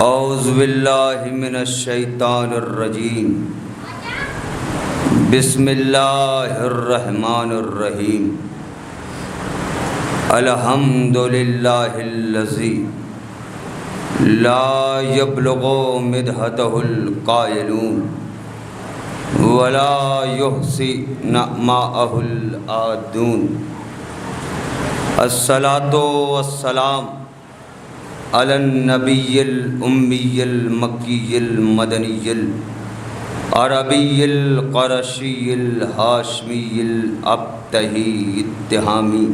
اعوذ باللہ من الشیطان الرجیم بسم اللہ الرحمن الرحیم الحمد للہ الذی لا یبلغ مدحتہ القائلون ولا یحصی نعماءہ العادون الصلاۃ والسلام علی النبی الامی المکی المدنی العربی القرشی الہاشمی الابتہی التہامی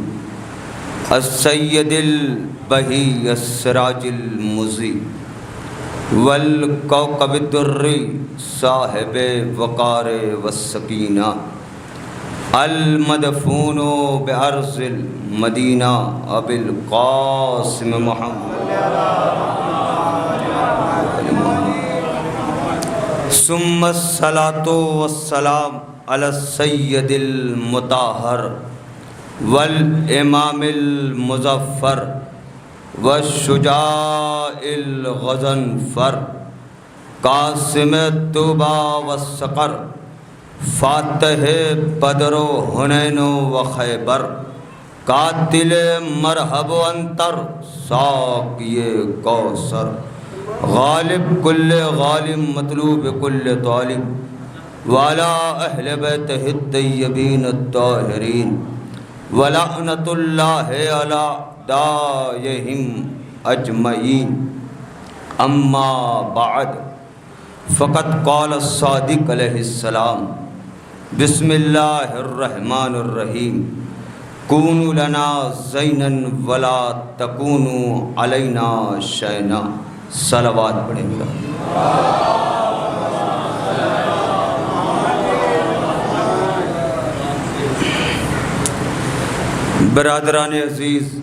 السید البہی السراج المضی والکوکب الدری صاحب وقار والسکینہ المدفون بأرض المدینہ ابی القاسم محمد ثم الصلاۃ والسلام علی السید المطہر والامام المظفر والشجاع الغضنفر قاسم طوبى والصقر فاتح بدر و حنین و خیبر قاتل مرحب و انتر ساقی کوثر غالب کل غالب مطلوب کل طالب وعلی اہل بیتہ الطیبین الطاہرین ولعنۃ اللہ علی اعدائہم اجمعین اما بعد فقد قال الصادق علیہ السلام بسم اللہ الرحمن الرحیم کونوا لنا زینا ولا تکونوا علینا شینا. صلوات پڑھیں گے. برادران عزیز،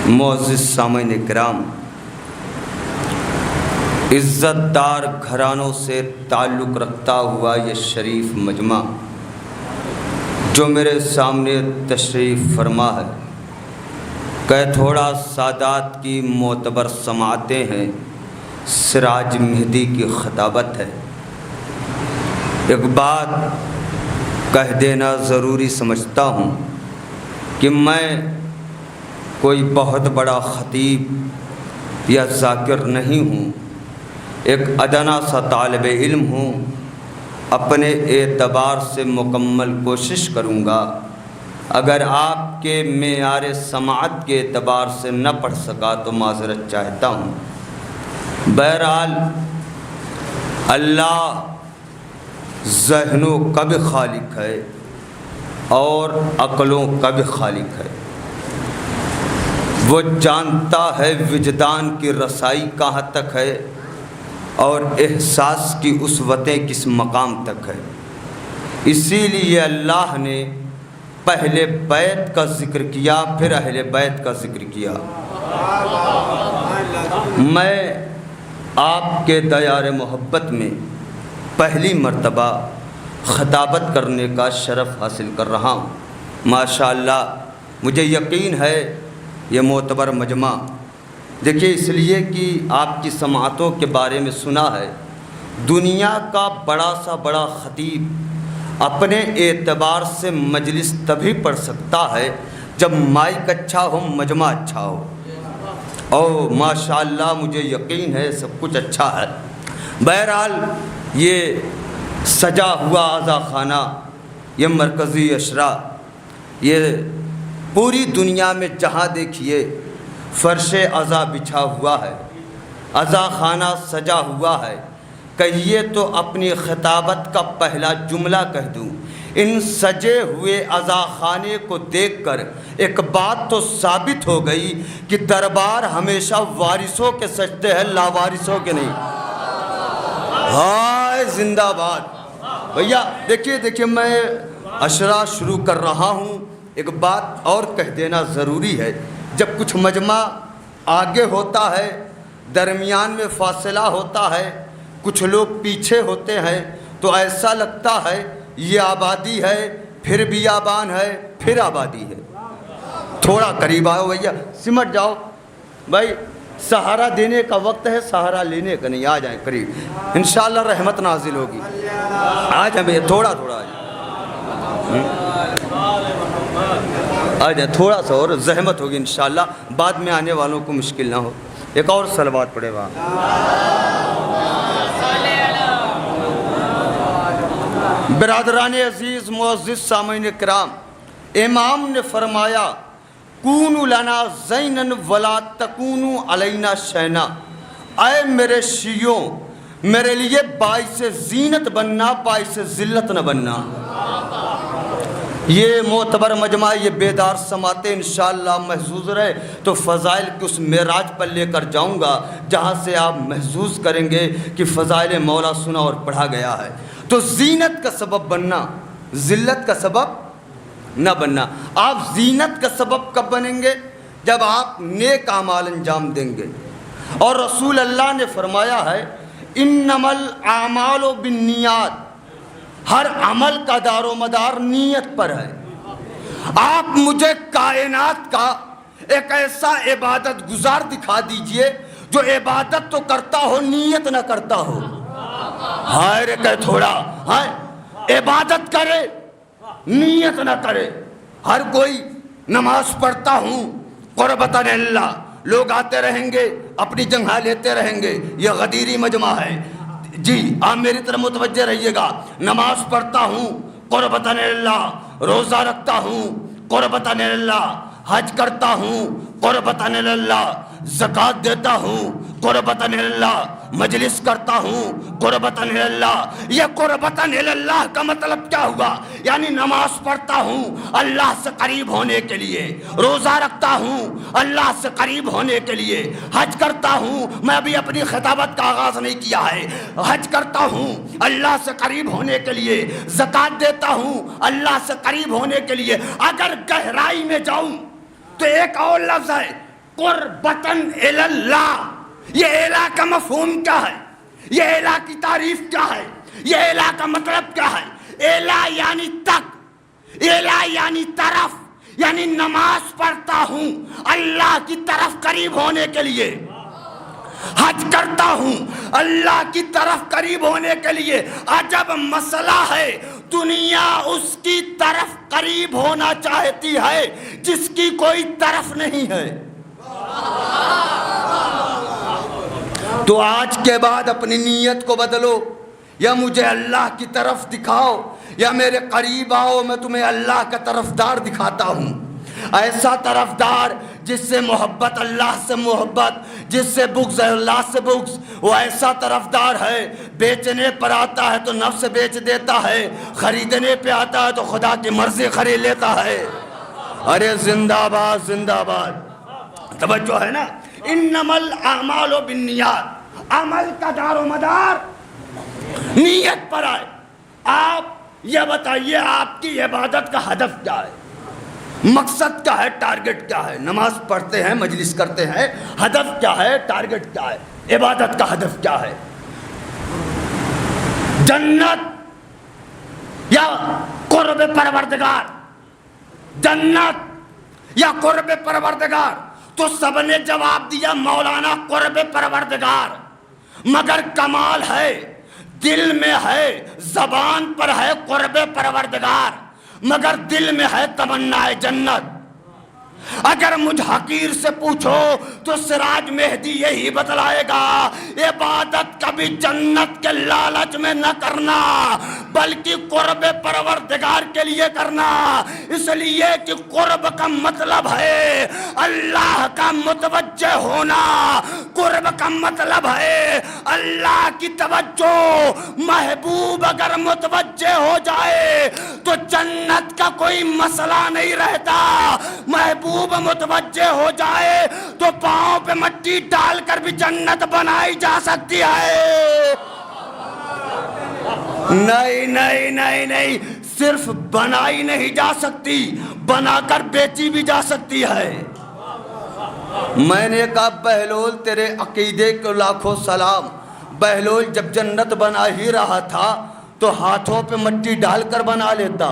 معزز سامعین کرام، عزت دار گھرانوں سے تعلق رکھتا ہوا یہ شریف مجمع جو میرے سامنے تشریف فرما ہے، کہ تھوڑا سادات کی معتبر سماعتیں ہیں، سراج مہدی کی خطابت ہے. ایک بات کہہ دینا ضروری سمجھتا ہوں کہ میں کوئی بہت بڑا خطیب یا ذاکر نہیں ہوں، ایک ادنا سا طالب علم ہوں. اپنے اعتبار سے مکمل کوشش کروں گا، اگر آپ کے معیار سماعت کے اعتبار سے نہ پڑھ سکا تو معذرت چاہتا ہوں. بہرحال اللہ ذہنوں کا بھی خالق ہے اور عقلوں کا بھی خالق ہے. وہ جانتا ہے وجدان کی رسائی کہاں تک ہے اور احساس کی وسعتیں کس مقام تک ہے. اسی لیے اللہ نے پہلے بیت کا ذکر کیا، پھر اہل بیت کا ذکر کیا. میں آپ کے دیار محبت میں پہلی مرتبہ خطابت کرنے کا شرف حاصل کر رہا ہوں. ماشاءاللہ مجھے یقین ہے یہ معتبر مجمع، دیکھیے اس لیے کہ آپ کی سماعتوں کے بارے میں سنا ہے، دنیا کا بڑا سا بڑا خطیب اپنے اعتبار سے مجلس تبھی پڑھ سکتا ہے جب مائک اچھا ہو، مجمع اچھا ہو. اور ماشاءاللہ مجھے یقین ہے سب کچھ اچھا ہے. بہرحال یہ سجا ہوا عزا خانہ، یہ مرکزی اشرا، یہ پوری دنیا میں جہاں دیکھیے فرش عزا بچھا ہوا ہے، عزا خانہ سجا ہوا ہے. کہیے تو اپنی خطابت کا پہلا جملہ کہہ دوں، ان سجے ہوئے عزا خانے کو دیکھ کر ایک بات تو ثابت ہو گئی کہ دربار ہمیشہ وارثوں کے سجتے ہیں، لاوارثوں کے نہیں. ہائے زندہ باد. بھیا دیکھیے میں اشرا شروع کر رہا ہوں. ایک بات اور کہہ دینا ضروری ہے، جب کچھ مجمع آگے ہوتا ہے، درمیان میں فاصلہ ہوتا ہے، کچھ لوگ پیچھے ہوتے ہیں، تو ایسا لگتا ہے یہ آبادی ہے، پھر بیابان ہے، پھر آبادی ہے. تھوڑا قریب آؤ بھیا، سمٹ جاؤ بھائی، سہارا دینے کا وقت ہے، سہارا لینے کا نہیں. آ جائیں قریب، انشاءاللہ رحمت نازل ہوگی. آ جائیں تھوڑا تھوڑا آ جائیں تھوڑا سا، اور زحمت ہوگی انشاءاللہ، بعد میں آنے والوں کو مشکل نہ ہو. ایک اور صلوات پڑھے وہاں. برادران عزیز، معزز سامعین کرام، امام نے فرمایا کونوا لنا زینا ولا تکونوا علینا شینا. اے میرے شیعوں، میرے لیے باعث زینت بننا، باعث ذلت نہ بننا. یہ معتبر مجمع، یہ بیدار سماعتیں انشاءاللہ محظوظ رہے تو فضائل کی اس معراج پر لے کر جاؤں گا جہاں سے آپ محظوظ کریں گے کہ فضائل مولا سنا اور پڑھا گیا ہے. تو زینت کا سبب بننا، ذلت کا سبب نہ بننا. آپ زینت کا سبب کب بنیں گے؟ جب آپ نیک اعمال انجام دیں گے. اور رسول اللہ نے فرمایا ہے انما الاعمال بالنیات، ہر عمل کا دار و مدار نیت پر ہے. آپ مجھے کائنات کا ایک ایسا عبادت گزار دکھا دیجئے جو عبادت تو کرتا ہو، نیت نہ کرتا ہو. ہائے رے کہ تھوڑا، ہائے عبادت کرے نیت نہ کرے. ہر کوئی نماز پڑھتا ہوں قربتاً اللہ، لوگ آتے رہیں گے اپنی جگہ لیتے رہیں گے. یہ غدیری مجمع ہے جی، آپ میری طرف متوجہ رہیے گا. نماز پڑھتا ہوں قربتاً اللہ، روزہ رکھتا ہوں قربتاً اللہ، حج کرتا ہوں قربتاً اللہ، زکوٰۃ دیتا ہوں قربتاً اللہ، مجلس کرتا ہوں قربتاً اللہ. یہ قربتاً اللہ کا مطلب کیا ہوا؟ یعنی نماز پڑھتا ہوں اللہ سے قریب ہونے کے لیے، روزہ رکھتا ہوں اللہ سے قریب ہونے کے لیے، حج کرتا ہوں. میں ابھی اپنی خطابت کا آغاز نہیں کیا ہے. حج کرتا ہوں اللہ سے قریب ہونے کے لیے، زکوٰۃ دیتا ہوں اللہ سے قریب ہونے کے لیے. اگر گہرائی میں جاؤں تو ایک اور لفظ ہے قربتاً اللہ. یہ الہ کا مفہوم کیا ہے؟ یہ الہ کی تعریف کیا ہے؟ یہ الہ کا مطلب کیا ہے؟ الہ یعنی تک، الہ یعنی طرف، یعنی نماز پڑھتا ہوں اللہ کی طرف قریب ہونے کے لیے، حج کرتا ہوں اللہ کی طرف قریب ہونے کے لیے. عجب مسئلہ ہے، دنیا اس کی طرف قریب ہونا چاہتی ہے جس کی کوئی طرف نہیں ہے. تو آج کے بعد اپنی نیت کو بدلو، یا مجھے اللہ کی طرف دکھاؤ یا میرے قریب آؤ، میں تمہیں اللہ کا طرفدار دکھاتا ہوں. ایسا طرفدار جس سے محبت اللہ سے محبت، جس سے بغض اللہ سے بغض. وہ ایسا طرفدار ہے بیچنے پر آتا ہے تو نفس بیچ دیتا ہے، خریدنے پہ آتا ہے تو خدا کی مرضی خرید لیتا ہے. ارے زندہ باد زندہ باد. توجہ ہے نا؟ انما الاعمال بالنیات، عمل کا دار و مدار نیت پر آئے. آپ یہ بتائیے آپ کی عبادت کا ہدف کیا ہے، مقصد کیا ہے، ٹارگٹ کیا ہے؟ نماز پڑھتے ہیں، مجلس کرتے ہیں، ہدف کیا ہے، ٹارگٹ کیا ہے؟ عبادت کا ہدف کیا ہے؟ جنت یا قرب پروردگار؟ جنت یا قرب پروردگار؟ تو سب نے جواب دیا مولانا قرب پروردگار. مگر کمال ہے دل میں ہے، زبان پر ہے قرب پروردگار، مگر دل میں ہے تمنا جنت. اگر مجھ حقیر سے پوچھو تو سراج مہدی یہی بتلائے گا عبادت کبھی جنت کے لالچ میں نہ کرنا بلکہ قرب پروردگار کے لیے کرنا. اس لیے کہ قرب کا مطلب ہے اللہ کا متوجہ ہونا، قرب کا مطلب ہے اللہ کی توجہ. محبوب اگر متوجہ ہو جائے تو جنت کا کوئی مسئلہ نہیں رہتا. محبوب متوجہ ہو جائے تو پاؤں پہ مٹی ڈال کر بھی جنت بنائی جا سکتی ہے. نہیں نہیں نہیں نہیں، صرف بنائی نہیں جا سکتی، بنا کر بیچی بھی جا سکتی ہے. میں نے کہا بہلول تیرے عقیدے کو لاکھوں سلام. بہلول جب جنت بنا ہی رہا تھا تو ہاتھوں پہ مٹی ڈال کر بنا لیتا،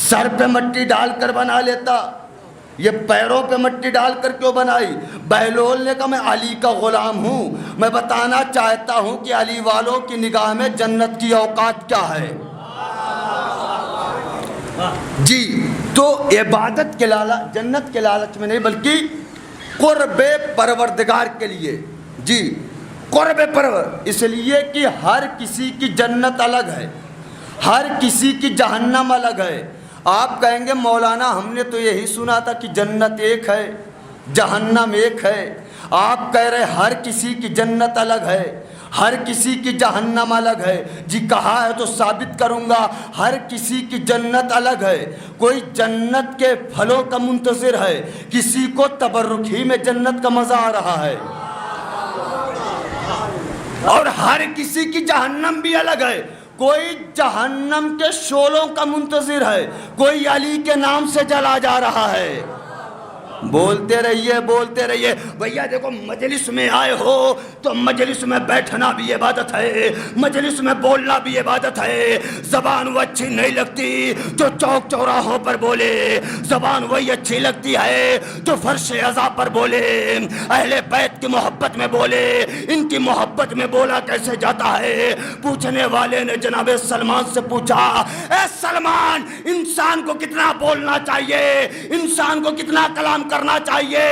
سر پہ مٹی ڈال کر بنا لیتا. یہ پیروں پہ مٹی ڈال کر کیوں بنائی؟ بہلول نے کہا میں علی کا غلام ہوں، میں بتانا چاہتا ہوں کہ علی والوں کی نگاہ میں جنت کی اوقات کیا ہے۔ جی تو عبادت کے لالچ، جنت کے لالچ میں نہیں بلکہ قرب پروردگار کے لیے۔ جی قرب اس لیے کہ ہر کسی کی جنت الگ ہے، ہر کسی کی جہنم الگ ہے۔ آپ کہیں گے مولانا ہم نے تو یہی سنا تھا کہ جنت ایک ہے جہنم ایک ہے۔ آپ کہہ رہے ہر کسی کی جنت الگ ہے، ہر کسی کی جہنم الگ ہے۔ جی کہا ہے تو ثابت کروں گا، ہر کسی کی جنت الگ ہے۔ کوئی جنت کے پھلوں کا منتظر ہے، کسی کو تبرک ہی میں جنت کا مزہ آ رہا ہے، اور ہر کسی کی جہنم بھی الگ ہے۔ کوئی جہنم کے شعلوں کا منتظر ہے، کوئی علی کے نام سے جلا جا رہا ہے۔ بولتے رہیے بھیا دیکھو، مجلس میں آئے ہو تو مجلس میں بیٹھنا بھی عبادت ہے، مجلس میں بولنا بھی عبادت ہے۔ زبان وہ اچھی نہیں لگتی جو چوک چوراہوں پر بولے، زبان وہی اچھی لگتی ہے جو فرش عزا پر بولے، اہل بیت کی محبت میں بولے۔ ان کی محبت میں بولا کیسے جاتا ہے؟ پوچھنے والے نے جناب سلمان سے پوچھا، اے سلمان انسان کو کتنا بولنا چاہیے، انسان کو کتنا کلام کرنا چاہیے؟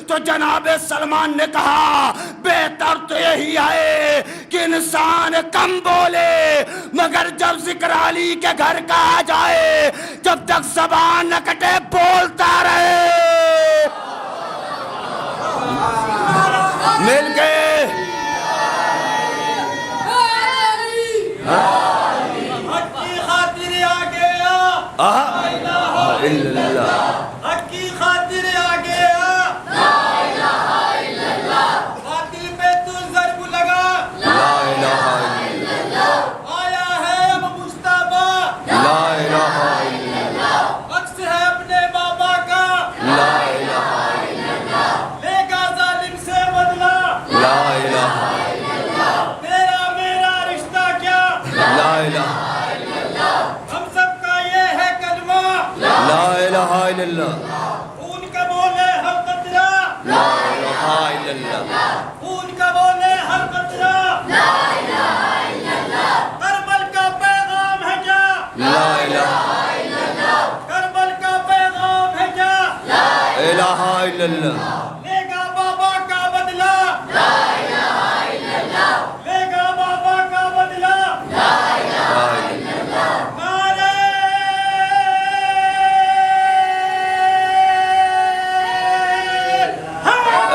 تو جناب سلمان نے کہا بہتر تو یہی ہے کہ انسان کم بولے، مگر جب ذکر علی کے گھر کا آ جائے، جب تک زبان نہ کٹے بولتا رہے۔ مل گئے حق کی خاطر آ گیا، حق کی خاطر آ گیا، باطل پہ تو ضرب لگا، آیا ہے اب مجتبی، عکس ہے اپنے بابا کا، لے گا ظالم سے بدلہ، تیرا میرا رشتہ کیا، ہم سب کا یہ ہے کلمہ، لا الہ الا اللہ، خون کا بولے ہر قطرہ، لا الہ الا اللہ، خون کا بولے ہر قطرہ، کربل کا پیغام ہے کیا، لا الہ کربل کا پیغام ہے کیا، الہ الا اللہ، لے گا بابا کا بدلہ، لے گا بابا کا بدلہ، نعرہ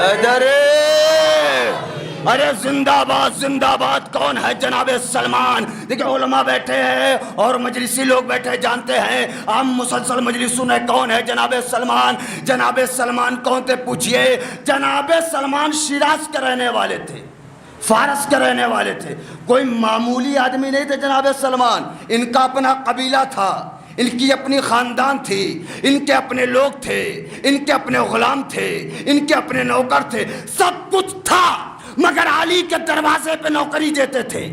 ادھرے ارے زندہ باد کون ہے؟ جناب سلمان۔ دیکھیں علماء بیٹھے ہیں اور مجلسی لوگ بیٹھے، جانتے ہیں ہم مسلسل مجلس سنے کون ہے جناب سلمان۔ جناب سلمان کون تھے پوچھئے؟ جناب سلمان شیراز کے رہنے والے تھے، فارس کے رہنے والے تھے، کوئی معمولی آدمی نہیں تھے جناب سلمان۔ ان کا اپنا قبیلہ تھا، ان کی اپنی خاندان تھی، ان کے اپنے لوگ تھے، ان کے اپنے غلام تھے، ان کے اپنے نوکر تھے، سب کچھ تھا، مگر علی کے دروازے پہ نوکری دیتے تھے۔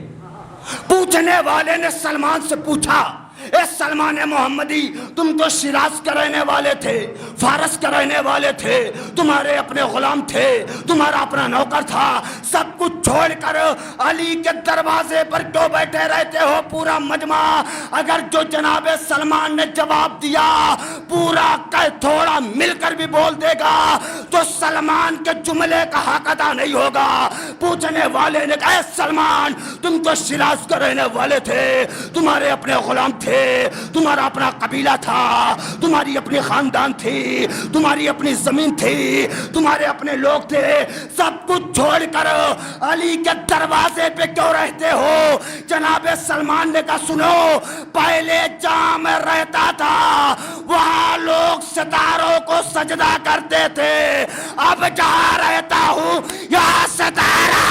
پوچھنے والے نے سلمان سے پوچھا، اے سلمان محمدی تم تو شیراز کے رہنے والے تھے، فارس کے رہنے والے تھے، تمہارے اپنے غلام تھے، تمہارا اپنا نوکر تھا، سب کچھ چھوڑ کر علی کے دروازے پر کیوں بیٹھے رہتے ہو؟ پورا مجمع اگر جو جناب سلمان نے جواب دیا پورا کہ تھوڑا مل کر بھی بول دے گا تو سلمان کے جملے کا حق ادا نہیں ہوگا۔ پوچھنے والے نے کہا اے سلمان تم تو شیراز کے رہنے والے تھے، تمہارے اپنے غلام تھے، تمہارا اپنا قبیلہ تھا، تمہاری اپنی خاندان تھی، تمہاری اپنی زمین تھی، تمہارے اپنے لوگ تھے، سب کچھ چھوڑ کر علی کے دروازے پہ کیوں رہتے ہو؟ جناب سلمان نے کہا سنو، پہلے جہاں میں رہتا تھا وہاں لوگ ستاروں کو سجدہ کرتے تھے، اب جہاں رہتا ہوں یہاں ستارہ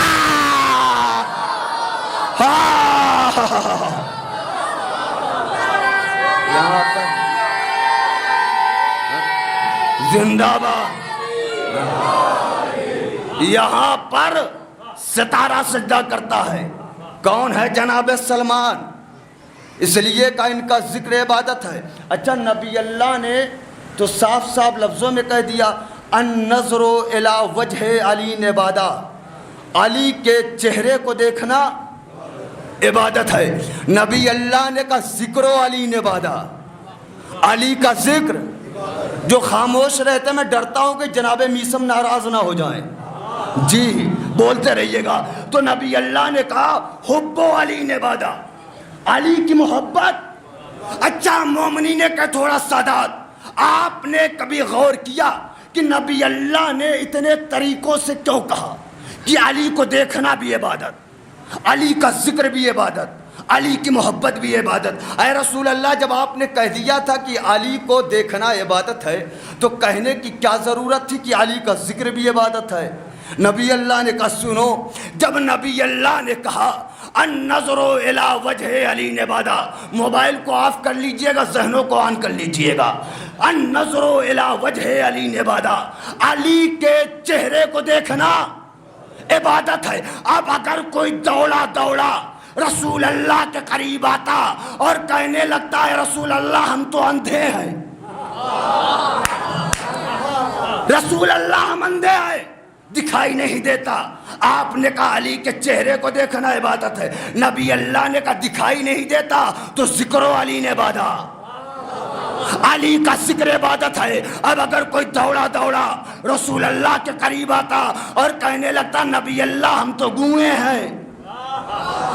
یہاں پر زندہ باد، یہاں پر ستارہ سجدہ کرتا ہے۔ کون ہے؟ جناب سلمان، اس لیے کہ ان کا ذکر عبادت ہے۔ اچھا نبی اللہ نے تو صاف صاف لفظوں میں کہہ دیا النظر الی وجہ علی عبادہ، علی کے چہرے کو دیکھنا عبادت ہے۔ نبی اللہ نے کہا ذکر علی عبادہ، علی کا ذکر۔ جو خاموش رہتے میں ڈرتا ہوں کہ جناب میثم ناراض نہ ہو جائیں، جی بولتے رہیے گا۔ تو نبی اللہ نے کہا حب علی عبادہ، علی کی محبت۔ اچھا مومنین کا تھوڑا سادات، آپ نے کبھی غور کیا کہ نبی اللہ نے اتنے طریقوں سے کیوں کہا کہ علی کو دیکھنا بھی عبادت، علی کا ذکر بھی عبادت، علی کی محبت بھی عبادت؟ اے رسول اللہ، جب آپ نے کہہ دیا تھا کہ علی کو دیکھنا عبادت ہے تو کہنے کی کیا ضرورت تھی کہ علی کا ذکر بھی عبادت ہے؟ نبی اللہ نے کہا سنو، جب نبی اللہ نے کہا النظر الی وجہ علی عبادہ، موبائل کو آف کر لیجئے گا، ذہنوں کو آن کر لیجئے گا، النظر الی وجہ علی عبادہ، علی کے چہرے کو دیکھنا عبادت ہے۔ اب اگر کوئی دوڑا رسول اللہ کے قریب آتا اور کہنے لگتا ہے رسول اللہ ہم تو اندھے ہیں، رسول اللہ ہم اندھے ہیں، دکھائی نہیں دیتا، آپ نے کہا علی کے چہرے کو دیکھنا عبادت ہے۔ نبی اللہ نے کہا دکھائی نہیں دیتا تو ذکر علی عبادہ، علی کا ذکر عبادت ہے۔ اب اگر کوئی دوڑا رسول اللہ کے قریب آتا اور کہنے لگتا نبی اللہ ہم تو گونگے ہیں،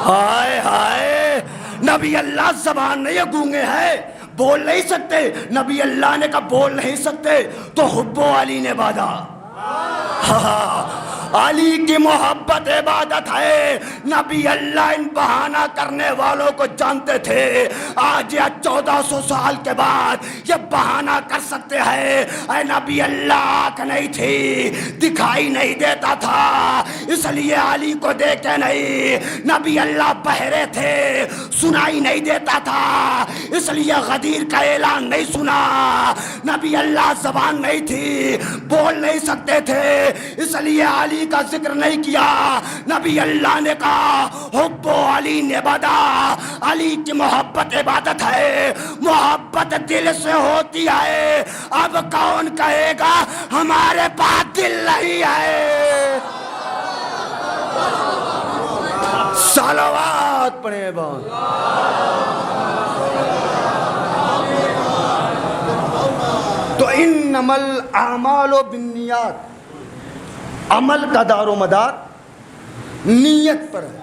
ہائے ہائے، نبی اللہ زبان نہیں گونگے ہیں، بول نہیں سکتے، نبی اللہ نے کہا بول نہیں سکتے تو حب علی عبادہ، علی کی محبت عبادت ہے۔ نبی اللہ ان بہانہ کرنے والوں کو جانتے تھے، آج یا 1400 سال کے بعد یہ بہانہ کر سکتے ہیں اے نبی اللہ آنکھ نہیں تھی، دکھائی نہیں دیتا تھا اس لیے علی کو دیکھے نہیں، نبی اللہ بہرے تھے سنائی نہیں دیتا تھا اس لیے غدیر کا اعلان نہیں سنا، نبی اللہ زبان نہیں تھی بول نہیں سکتے تھے اس لیے علی کا ذکر نہیں کیا۔ نبی اللہ نے کہا حب علی عبادہ، علی کی محبت عبادت ہے، محبت دل سے ہوتی ہے۔ اب کون کہے گا ہمارے پاس دل نہیں ہے؟ صلوات پڑھیں بہت۔ تو انما الاعمال بالنیات، عمل کا دار و مدار نیت پر ہے،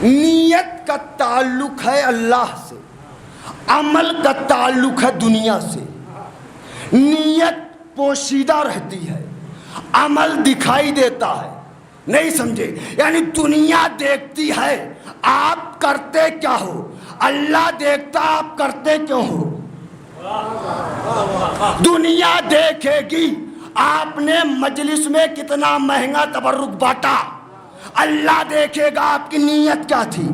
نیت کا تعلق ہے اللہ سے، عمل کا تعلق ہے دنیا سے۔ نیت پوشیدہ رہتی ہے، عمل دکھائی دیتا ہے، نہیں سمجھے؟ یعنی دنیا دیکھتی ہے آپ کرتے کیا ہو، اللہ دیکھتا آپ کرتے کیوں ہو۔ دنیا دیکھے گی آپ نے مجلس میں کتنا مہنگا تبرک بانٹا، اللہ دیکھے گا آپ کی نیت کیا تھی،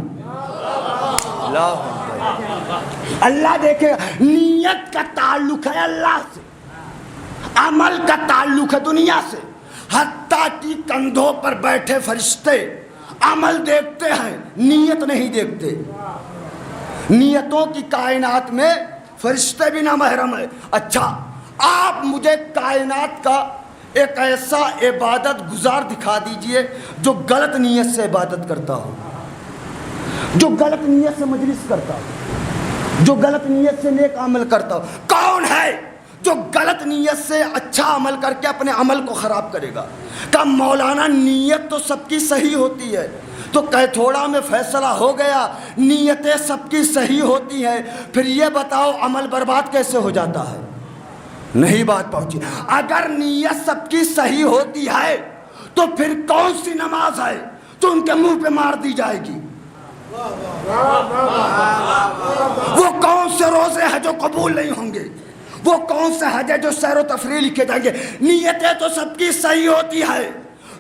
اللہ دیکھے گا۔ نیت کا تعلق ہے اللہ سے، عمل کا تعلق ہے دنیا سے۔ حتیٰ کہ کندھوں پر بیٹھے فرشتے عمل دیکھتے ہیں، نیت نہیں دیکھتے۔ نیتوں کی کائنات میں فرشتے بھی نہ محرم ہے۔ اچھا آپ مجھے کائنات کا ایک ایسا عبادت گزار دکھا دیجئے جو غلط نیت سے عبادت کرتا ہو، جو غلط نیت سے مجلس کرتا ہو، جو غلط نیت سے نیک عمل کرتا ہو۔ کون ہے جو غلط نیت سے اچھا عمل کر کے اپنے عمل کو خراب کرے گا؟ کہ مولانا نیت تو سب کی صحیح ہوتی ہے، تو تھوڑا میں فیصلہ ہو گیا، نیتیں سب کی صحیح ہوتی ہیں، پھر یہ بتاؤ عمل برباد کیسے ہو جاتا ہے؟ نہیں بات پہنچی۔ اگر نیت سب کی صحیح ہوتی ہے تو پھر کون سی نماز ہے تو ان کے منہ پہ مار دی جائے گی؟ وہ کون سے روزے ہیں جو قبول نہیں ہوں گے؟ وہ کون سے حج ہے جو سیر و تفریح لکھے جائیں گے؟ نیتیں تو سب کی صحیح ہوتی ہے،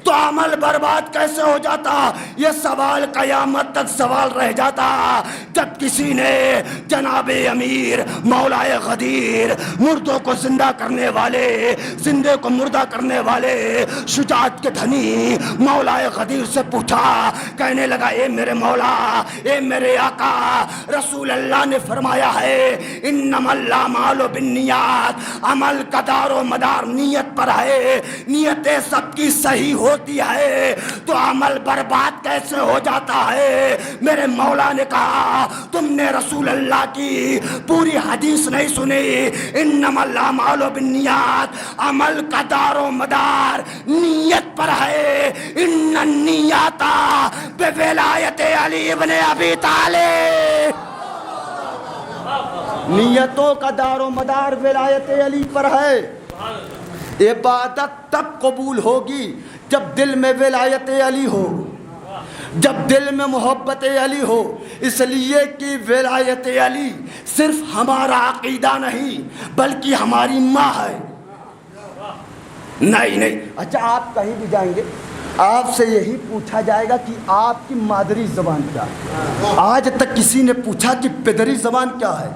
تو عمل برباد کیسے ہو جاتا؟ یہ سوال قیامت تک سوال رہ جاتا جب کسی نے جناب امیر مولائے غدیر، مردوں کو زندہ کرنے والے، زندے کو مردہ کرنے والے، شجاعت کے دھنی مولائے غدیر سے پوچھا، کہنے لگا اے میرے مولا، اے میرے آقا، رسول اللہ نے فرمایا ہے انما الاعمال بالنیات، عمل کا دار و مدار نیت پر ہے، نیتیں سب کی صحیح ہوتی ہے تو عمل برباد کیسے ہو جاتا ہے؟ میرے مولا نے کہا تم نے رسول اللہ کی پوری حدیث نہیں سنی، انما الاعمال بالنیات، عمل کا دار و مدار نیت پر ہے، ان النیات بولایت علی ابن ابی طالب، نیتوں کا دار و مدار ولایت علی پر ہے۔ عبادت تب قبول ہوگی جب دل میں ولایت علی ہو، جب دل میں محبت علی ہو، اس لیے کہ ولایت علی صرف ہمارا عقیدہ نہیں بلکہ ہماری ماں ہے۔ نہیں، اچھا آپ کہیں بھی جائیں گے آپ سے یہی پوچھا جائے گا کہ آپ کی مادری زبان کیا ہے؟ آج تک کسی نے پوچھا کہ پدری زبان کیا ہے،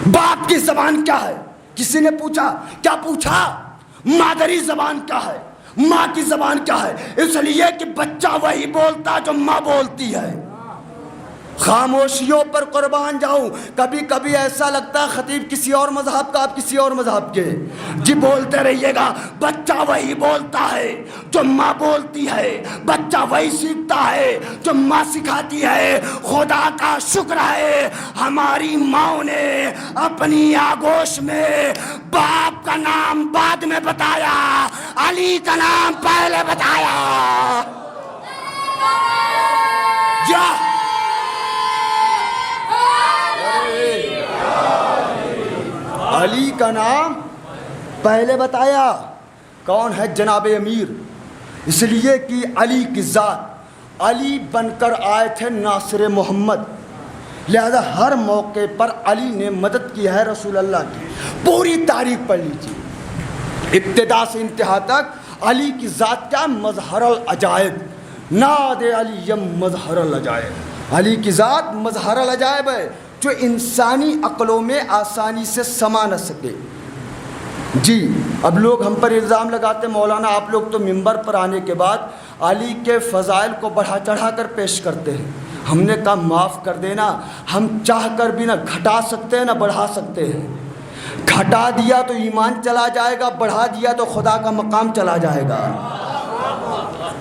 باپ کی زبان کیا ہے؟ کسی نے پوچھا؟ کیا پوچھا؟ مادری زبان کیا ہے، ماں کی زبان کیا ہے؟ اس لیے کہ بچہ وہی بولتا جو ماں بولتی ہے۔ خاموشیوں پر قربان جاؤں، کبھی کبھی ایسا لگتا ہے خطیب کسی اور مذہب کا، آپ کسی اور مذہب کے، جی بولتے رہیے گا، بچہ وہی بولتا ہے جو ماں بولتی ہے، بچہ وہی سیکھتا ہے جو ماں سکھاتی ہے۔ خدا کا شکر ہے ہماری ماں نے اپنی آگوش میں باپ کا نام بعد میں بتایا، علی کا نام پہلے بتایا۔ جا علی کا نام پہلے بتایا۔ کون ہے جناب امیر؟ اس لیے کہ علی کی ذات، علی بن کر آئے تھے ناصر محمد، لہذا ہر موقع پر علی نے مدد کی ہے رسول اللہ کی۔ پوری تاریخ پڑھ لیجیے ابتدا سے انتہا تک، علی کی ذات کیا؟ مظہر العجائب، ناد علی مظہر العجائب، علی کی ذات مظہر العجائب ہے جو انسانی عقلوں میں آسانی سے سما نہ سکے۔ جی اب لوگ ہم پر الزام لگاتے مولانا آپ لوگ تو منبر پر آنے کے بعد علی کے فضائل کو بڑھا چڑھا کر پیش کرتے ہیں۔ ہم نے کہا معاف کر دینا، ہم چاہ کر بھی نہ گھٹا سکتے ہیں نہ بڑھا سکتے ہیں۔ گھٹا دیا تو ایمان چلا جائے گا، بڑھا دیا تو خدا کا مقام چلا جائے گا۔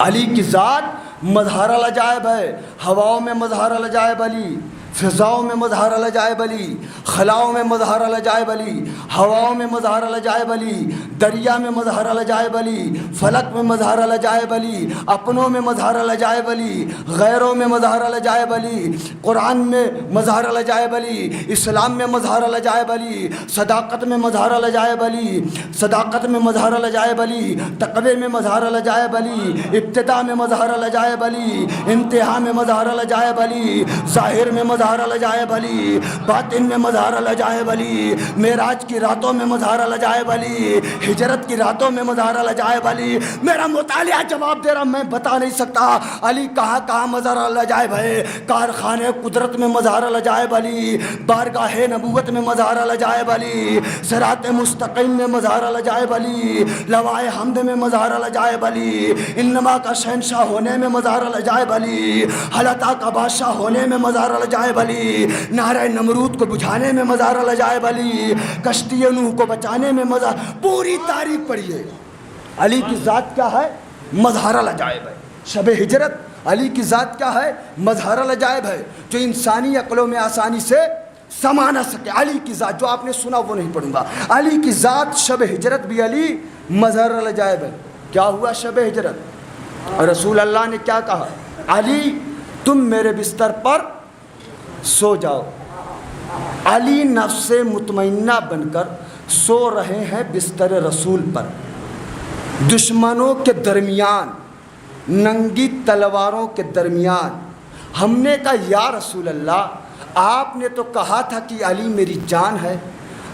علی کی ذات مظہر العجائب ہے، ہواؤں میں مظہر العجائب علی، فضاؤں میں مظہر العجائب علی، خلاؤں میں مظہر العجائب علی، ہواؤں میں مظہر العجائب علی، دریا میں مظہر العجائب علی، فلک میں مظہر العجائب علی، اپنوں میں مظہر العجائب علی، غیروں میں مظہر العجائب علی، قرآن میں مظہر العجائب علی، اسلام میں مظہر العجائب علی، صداقت میں مظہر العجائب علی، صداقت میں مظہر العجائب علی، تقوی میں مظہر العجائب علی، ابتدا میں مظہر العجائب علی، انتہا میں مظہر العجائب علی، ظاہر میں مظہر العجائب علی، باطن میں مظہر العجائب علی، معراج کی راتوں میں مظہر العجائب علی، ہجرت کی راتوں میں مظہر العجائب علی۔ میرا مطالعہ جواب دے رہا، میں بتا نہیں سکتا علی کہاں کہاں مظہر العجائب ہے۔ کارخانے قدرت میں مظہر العجائب علی، بارگاہ نبوت میں مظہر العجائب علی، صراط مستقیم میں مظہر العجائب علی، لوائے حمد میں مظہر العجائب علی، انما کا شہنشاہ ہونے میں مظہر العجائب علی، حلطہ کا بادشاہ ہونے میں مظہر العجائب علی، نعرہ نمرود کو بجھانے میں مظہر العجائب علی، کشتی نوح کو بچانے میں مظہر، پوری تاریخ پڑھیے۔ علی کی ذات کیا ہے؟ مظہر العجائب ہے۔ شب ہجرت علی کی ذات کیا ہے؟ مظہر العجائب ہے جو انسانی عقلوں میں آسانی سے سما نہ سکے۔ علی کی ذات جو آپ نے سنا وہ نہیں پڑھوں گا، علی کی ذات شب ہجرت بھی علی مظہر العجائب ہے۔ کیا ہوا شب ہجرت؟ رسول اللہ نے کیا کہا؟ علی تم میرے بستر پر سو جاؤ۔ علی نفس مطمئنہ بن کر سو رہے ہیں بستر رسول پر، دشمنوں کے درمیان، ننگی تلواروں کے درمیان۔ ہم نے کہا یا رسول اللہ آپ نے تو کہا تھا کہ علی میری جان ہے،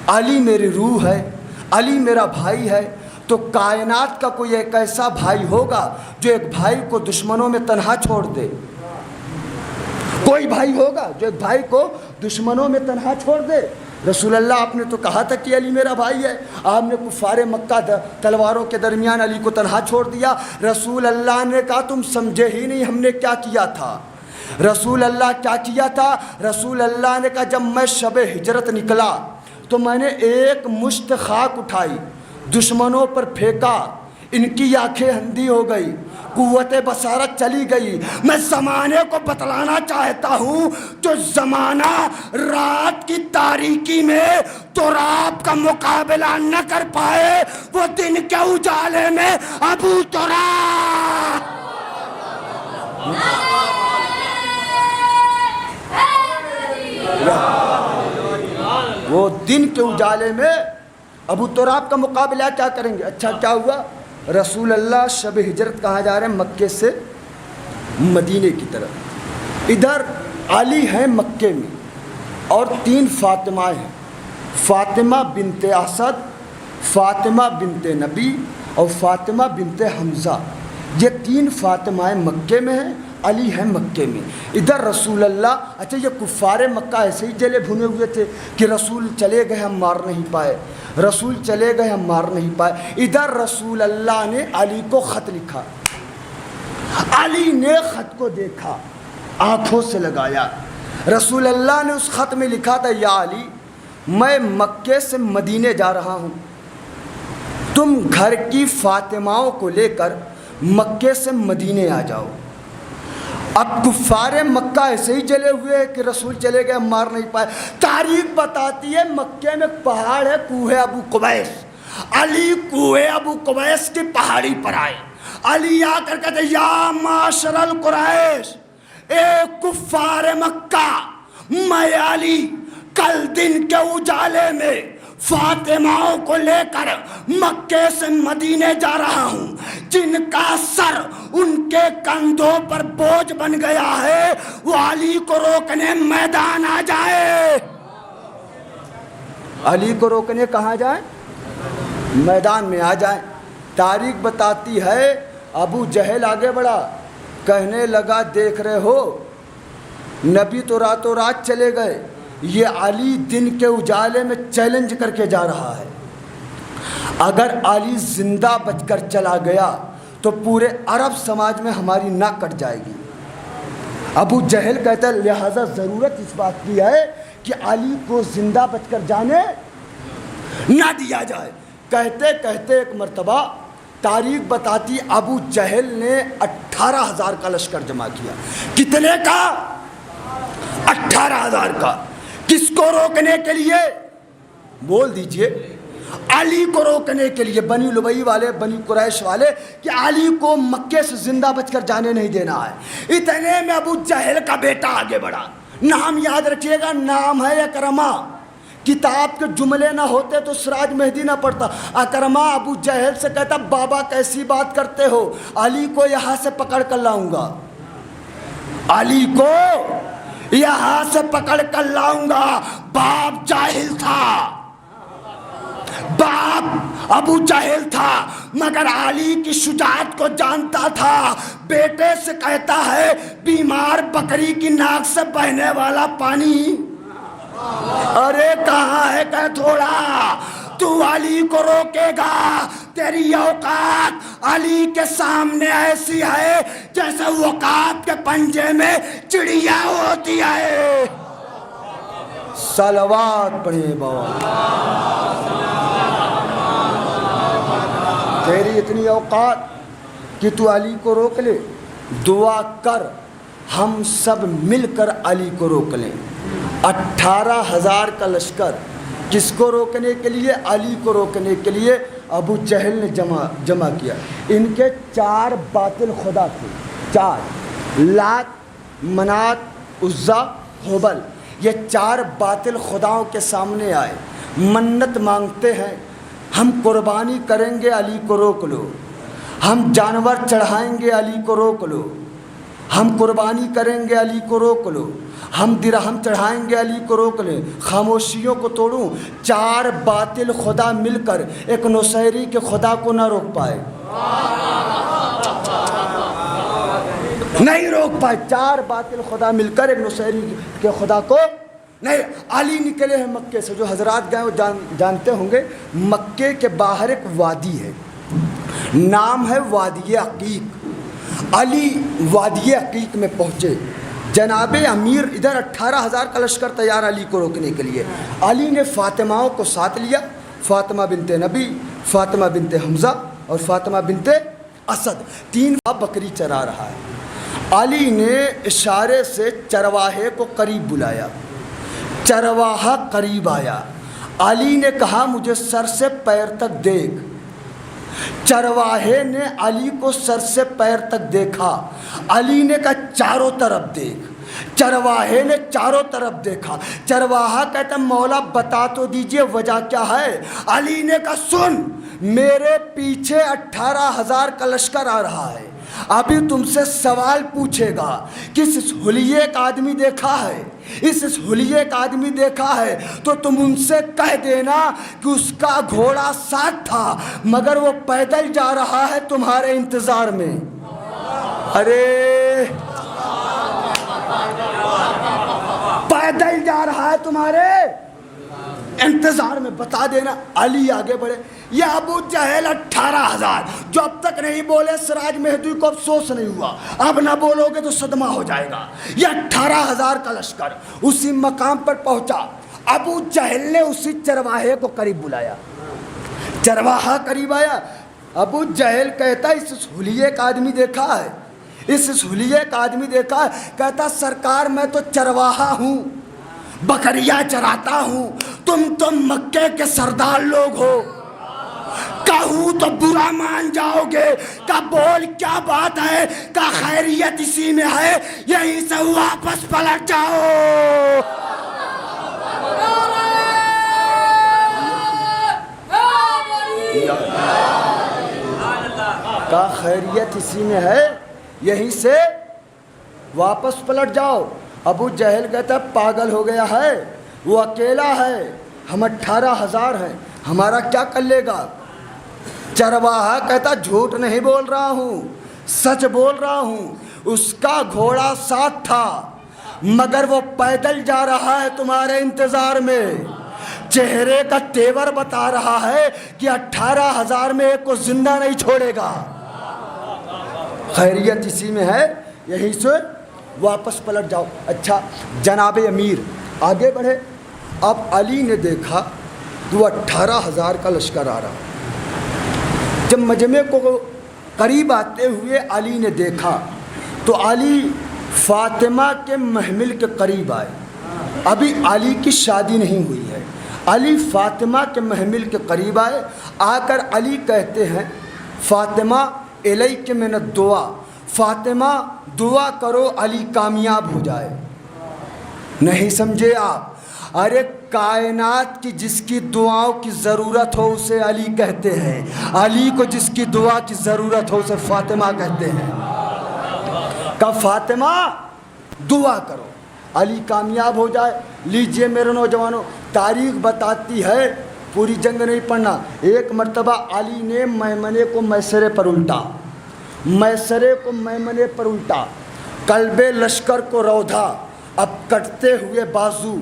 علی میری روح ہے، علی میرا بھائی ہے، تو کائنات کا کوئی ایک ایسا بھائی ہوگا جو ایک بھائی کو دشمنوں میں تنہا چھوڑ دے؟ کوئی بھائی ہوگا جو ایک بھائی کو دشمنوں میں تنہا چھوڑ دے؟ رسول اللہ آپ نے تو کہا تھا کہ علی میرا بھائی ہے، آپ نے کفار مکہ تلواروں کے درمیان علی کو تنہا چھوڑ دیا۔ رسول اللہ نے کہا تم سمجھے ہی نہیں ہم نے کیا کیا تھا۔ رسول اللہ کیا کیا تھا؟ رسول اللہ نے کہا جب میں شب ہجرت نکلا تو میں نے ایک مشت خاک اٹھائی، دشمنوں پر پھینکا، ان کی آنکھیں اندھی ہو گئی، قوت بصارت چلی گئی۔ میں زمانے کو بتلانا چاہتا ہوں جو زمانہ رات کی تاریکی میں تراب کا مقابلہ نہ کر پائے، وہ دن کے اجالے میں ابو تراب۔ وہ دن کے اجالے میں ابو تراب کا مقابلہ کیا کریں گے؟ اچھا کیا ہوا؟ رسول اللہ شب ہجرت کہاں جا رہے ہیں؟ مکے سے مدینے کی طرف۔ ادھر علی ہیں مکے میں اور 3 فاطمہ ہیں، فاطمہ بنت اسد، فاطمہ بنت نبی اور فاطمہ بنت حمزہ۔ یہ 3 فاطمہ مکے میں ہیں، علی ہیں مکے میں۔ ادھر رسول اللہ، اچھا یہ کفار مکہ ایسے ہی جلے بھنے ہوئے تھے کہ رسول چلے گئے ہم مار نہیں پائے، رسول چلے گئے ہم مار نہیں پائے۔ ادھر رسول اللہ نے علی کو خط لکھا، علی نے خط کو دیکھا، آنکھوں سے لگایا۔ رسول اللہ نے اس خط میں لکھا تھا یا علی میں مکے سے مدینے جا رہا ہوں، تم گھر کی فاطماؤں کو لے کر مکے سے مدینے آ جاؤ۔ اب کفار مکہ ایسے ہی جلے ہوئے ہیں کہ رسول چلے گئے ہم مار نہیں پائے۔ تاریخ بتاتی ہے مکے میں پہاڑ ہے کوہ ابو قبیس، علی کوہ ابو قبیس کی پہاڑی پر آئے۔ علی آ کر کہتے یا معاشر القریش، اے کفار مکہ، میں علی کل دن کے اجالے میں فاطماؤں کو لے کر مکے سے مدینے جا رہا ہوں، جن کا سر ان کے کندھوں پر بوجھ بن گیا ہے وہ علی کو روکنے میدان آ جائے۔ علی کو روکنے کہاں جائیں؟ میدان میں آ جائیں۔ تاریخ بتاتی ہے ابو جہل آگے بڑھا، کہنے لگا دیکھ رہے ہو نبی تو راتوں رات چلے گئے، یہ علی دن کے اجالے میں چیلنج کر کے جا رہا ہے، اگر علی زندہ بچ کر چلا گیا تو پورے عرب سماج میں ہماری ناک کٹ جائے گی۔ ابو جہل کہتا ہے لہذا ضرورت اس بات کی ہے کہ علی کو زندہ بچ کر جانے نہ دیا جائے۔ کہتے کہتے ایک مرتبہ تاریخ بتاتی ابو جہل نے 18,000 کا لشکر جمع کیا۔ کتنے کا؟ 18,000 کا۔ کس کو روکنے کے لیے؟ بول دیجئے۔ علی کو روکنے کے لیے، بنی لبئی والے، بنی قریش والے، کہ علی کو مکے سے زندہ بچ کر جانے نہیں دینا ہے۔ اتنے میں ابو جہل کا بیٹا آگے بڑھا، نام یاد رکھیے گا، نام ہے اکرمہ۔ کتاب کے جملے نہ ہوتے تو سراج مہدی نہ پڑھتا۔ اکرمہ ابو جہل سے کہتا بابا کیسی بات کرتے ہو، علی کو یہاں سے پکڑ کر لاؤں گا، علی کو یہاں سے پکڑ کر لاؤں گا۔ باپ جاہل تھا، باپ ابو جہل تھا، مگر علی کی شجاعت کو جانتا تھا۔ بیٹے سے کہتا ہے بیمار بکری کی ناک سے بہنے والا پانی ارے کہاں ہے کہ تھوڑا، تو علی کو روکے گا، تیری اوقات علی کے سامنے ایسی ہے جیسے وقات کے پنجے میں چڑیا ہوتی ہے۔ صلوات پڑھے بابا۔ تیری اتنی اوقات کہ تو علی کو روک لے، دعا کر ہم سب مل کر علی کو روک لیں۔ 18,000 کا لشکر کس کو روکنے کے لیے؟ علی کو روکنے کے لیے ابو جہل نے جمع کیا۔ ان کے 4 باطل خدا تھے، 4 لات، منات، عزا، ہبل۔ یہ 4 باطل خداؤں کے سامنے آئے، منت مانگتے ہیں ہم قربانی کریں گے علی کو روک لو، ہم جانور چڑھائیں گے علی کو روک لو، ہم قربانی کریں گے علی کو روک لو۔ ہم درہم چڑھائیں گے علی کو روک لیں، خاموشیوں کو توڑوں، 4 باطل خدا مل کر ایک نصیری کے خدا کو نہ روک پائے، نہیں روک پائے، 4 باطل خدا مل کر ایک نصیری کے خدا کو نہیں۔ علی نکلے ہیں مکے سے، جو حضرات گئے وہ جانتے ہوں گے، مکے کے باہر ایک وادی ہے، نام ہے وادی عقیق۔ علی وادی عقیق میں پہنچے، جناب امیر ادھر 18,000 کا لشکر تیار علی کو روکنے کے لیے۔ علی نے فاطماؤں کو ساتھ لیا، فاطمہ بنت نبی، فاطمہ بنت حمزہ اور فاطمہ بنت اسد، 3 بکری چرا رہا ہے۔ علی نے اشارے سے چرواہے کو قریب بلایا، چرواہا قریب آیا، علی نے کہا مجھے سر سے پیر تک دیکھ، چرواہے نے علی کو سر سے پیر تک دیکھا، علی نے کہا چاروں طرف دیکھ، چرواہے نے چاروں طرف دیکھا، چرواہا کہتا مولا بتا تو دیجئے وجہ کیا ہے؟ علی نے کہا سن، میرے پیچھے 18,000 کا لشکر آ رہا ہے، ابھی تم سے سوال پوچھے گا، کس اس حلیے کا آدمی دیکھا ہے؟ اس حلیے کا آدمی دیکھا ہے تو تم ان سے کہہ دینا کہ اس کا گھوڑا ساتھ تھا مگر وہ پیدل جا رہا ہے تمہارے انتظار میں۔ ارے پیدل جا رہا ہے تمہارے انتظار میں، بتا دینا۔ علی آگے بڑھے، یہ ابو جہل 18,000 جو اب تک نہیں بولے، سراج مہدی کو افسوس نہیں ہوا، اب نہ بولو گے تو صدمہ ہو جائے گا۔ یہ 18,000 کا لشکر اسی مقام پر پہنچا، ابو جہل نے اسی چرواہے کو قریب بلایا، چرواہا قریب آیا، ابو جہل کہتا اس حلیے کا آدمی دیکھا ہے؟ اس حلیے کا آدمی دیکھا ہے؟ کہتا سرکار میں تو چرواہا ہوں، بکریاں چراتا ہوں، تم مکے کے سردار لوگ ہو، کہوں تو برا مان جاؤ گے، کہ بول کیا بات ہے، کہ خیریت اسی میں ہے، یہیں سے واپس پلٹ جاؤ۔ کہ خیریت اسی میں ہے، یہیں سے واپس پلٹ جاؤ۔ ابو جہل کہتا پاگل ہو گیا ہے، وہ اکیلا ہے، ہم 18,000 ہیں، ہمارا کیا کر لے گا؟ چرواہا کہتا جھوٹ نہیں بول رہا ہوں، سچ بول رہا ہوں، اس کا گھوڑا ساتھ تھا مگر وہ پیدل جا رہا ہے تمہارے انتظار میں، چہرے کا تیور بتا رہا ہے کہ 18,000 میں ایک کو زندہ نہیں چھوڑے گا، خیریت اسی میں ہے، یہیں سے واپس پلٹ جاؤ۔ اچھا جناب امیر آگے بڑھے، اب علی نے دیکھا تو 18,000 کا لشکر آ رہا، جب مجمع کو قریب آتے ہوئے علی نے دیکھا تو علی فاطمہ کے محمل کے قریب آئے، ابھی علی کی شادی نہیں ہوئی ہے، علی فاطمہ کے محمل کے قریب آئے، آ کر علی کہتے ہیں فاطمہ الیک من الدعا، فاطمہ دعا کرو علی کامیاب ہو جائے۔ نہیں سمجھے آپ؟ ارے کائنات کی جس کی دعاؤں کی ضرورت ہو اسے علی کہتے ہیں، علی کو جس کی دعا کی ضرورت ہو اسے فاطمہ کہتے ہیں، کہ فاطمہ دعا کرو علی کامیاب ہو جائے۔ لیجئے میرے نوجوانوں، تاریخ بتاتی ہے، پوری جنگ نہیں پڑھنا، ایک مرتبہ علی نے میمنے کو میسرے پر الٹا، میسرے کو میمنے پر الٹا، قلب لشکر کو روندھا، اب کٹتے ہوئے بازو،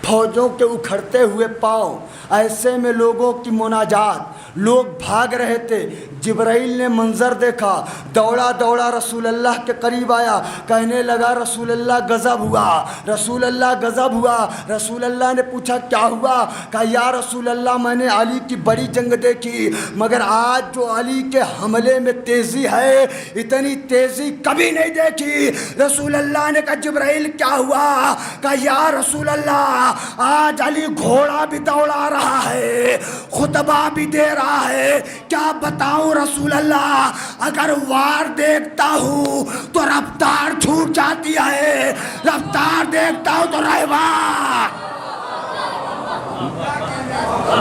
فوجوں کے اکھڑتے ہوئے پاؤں، ایسے میں لوگوں کی مناجات، لوگ بھاگ رہے تھے، جبرائیل نے منظر دیکھا، دوڑا دوڑا رسول اللہ کے قریب آیا، کہنے لگا رسول اللہ غضب ہوا، رسول اللہ غضب ہوا۔ رسول اللہ نے پوچھا کیا ہوا؟ کہا یا رسول اللہ میں نے علی کی بڑی جنگ دیکھی مگر آج جو علی کے حملے میں تیزی ہے اتنی تیزی کبھی نہیں دیکھی۔ رسول اللہ نے کہا جبرائیل کیا ہوا؟ کہا یا رسول اللہ آج علی گھوڑا بھی دوڑا رہا ہے، خطبہ بھی دے رہا ہے، کیا بتاؤں رسول اللہ، اگر وار دیکھتا ہوں تو رفتار چھوٹ جاتی ہے، رفتار دیکھتا ہوں تو رہوار،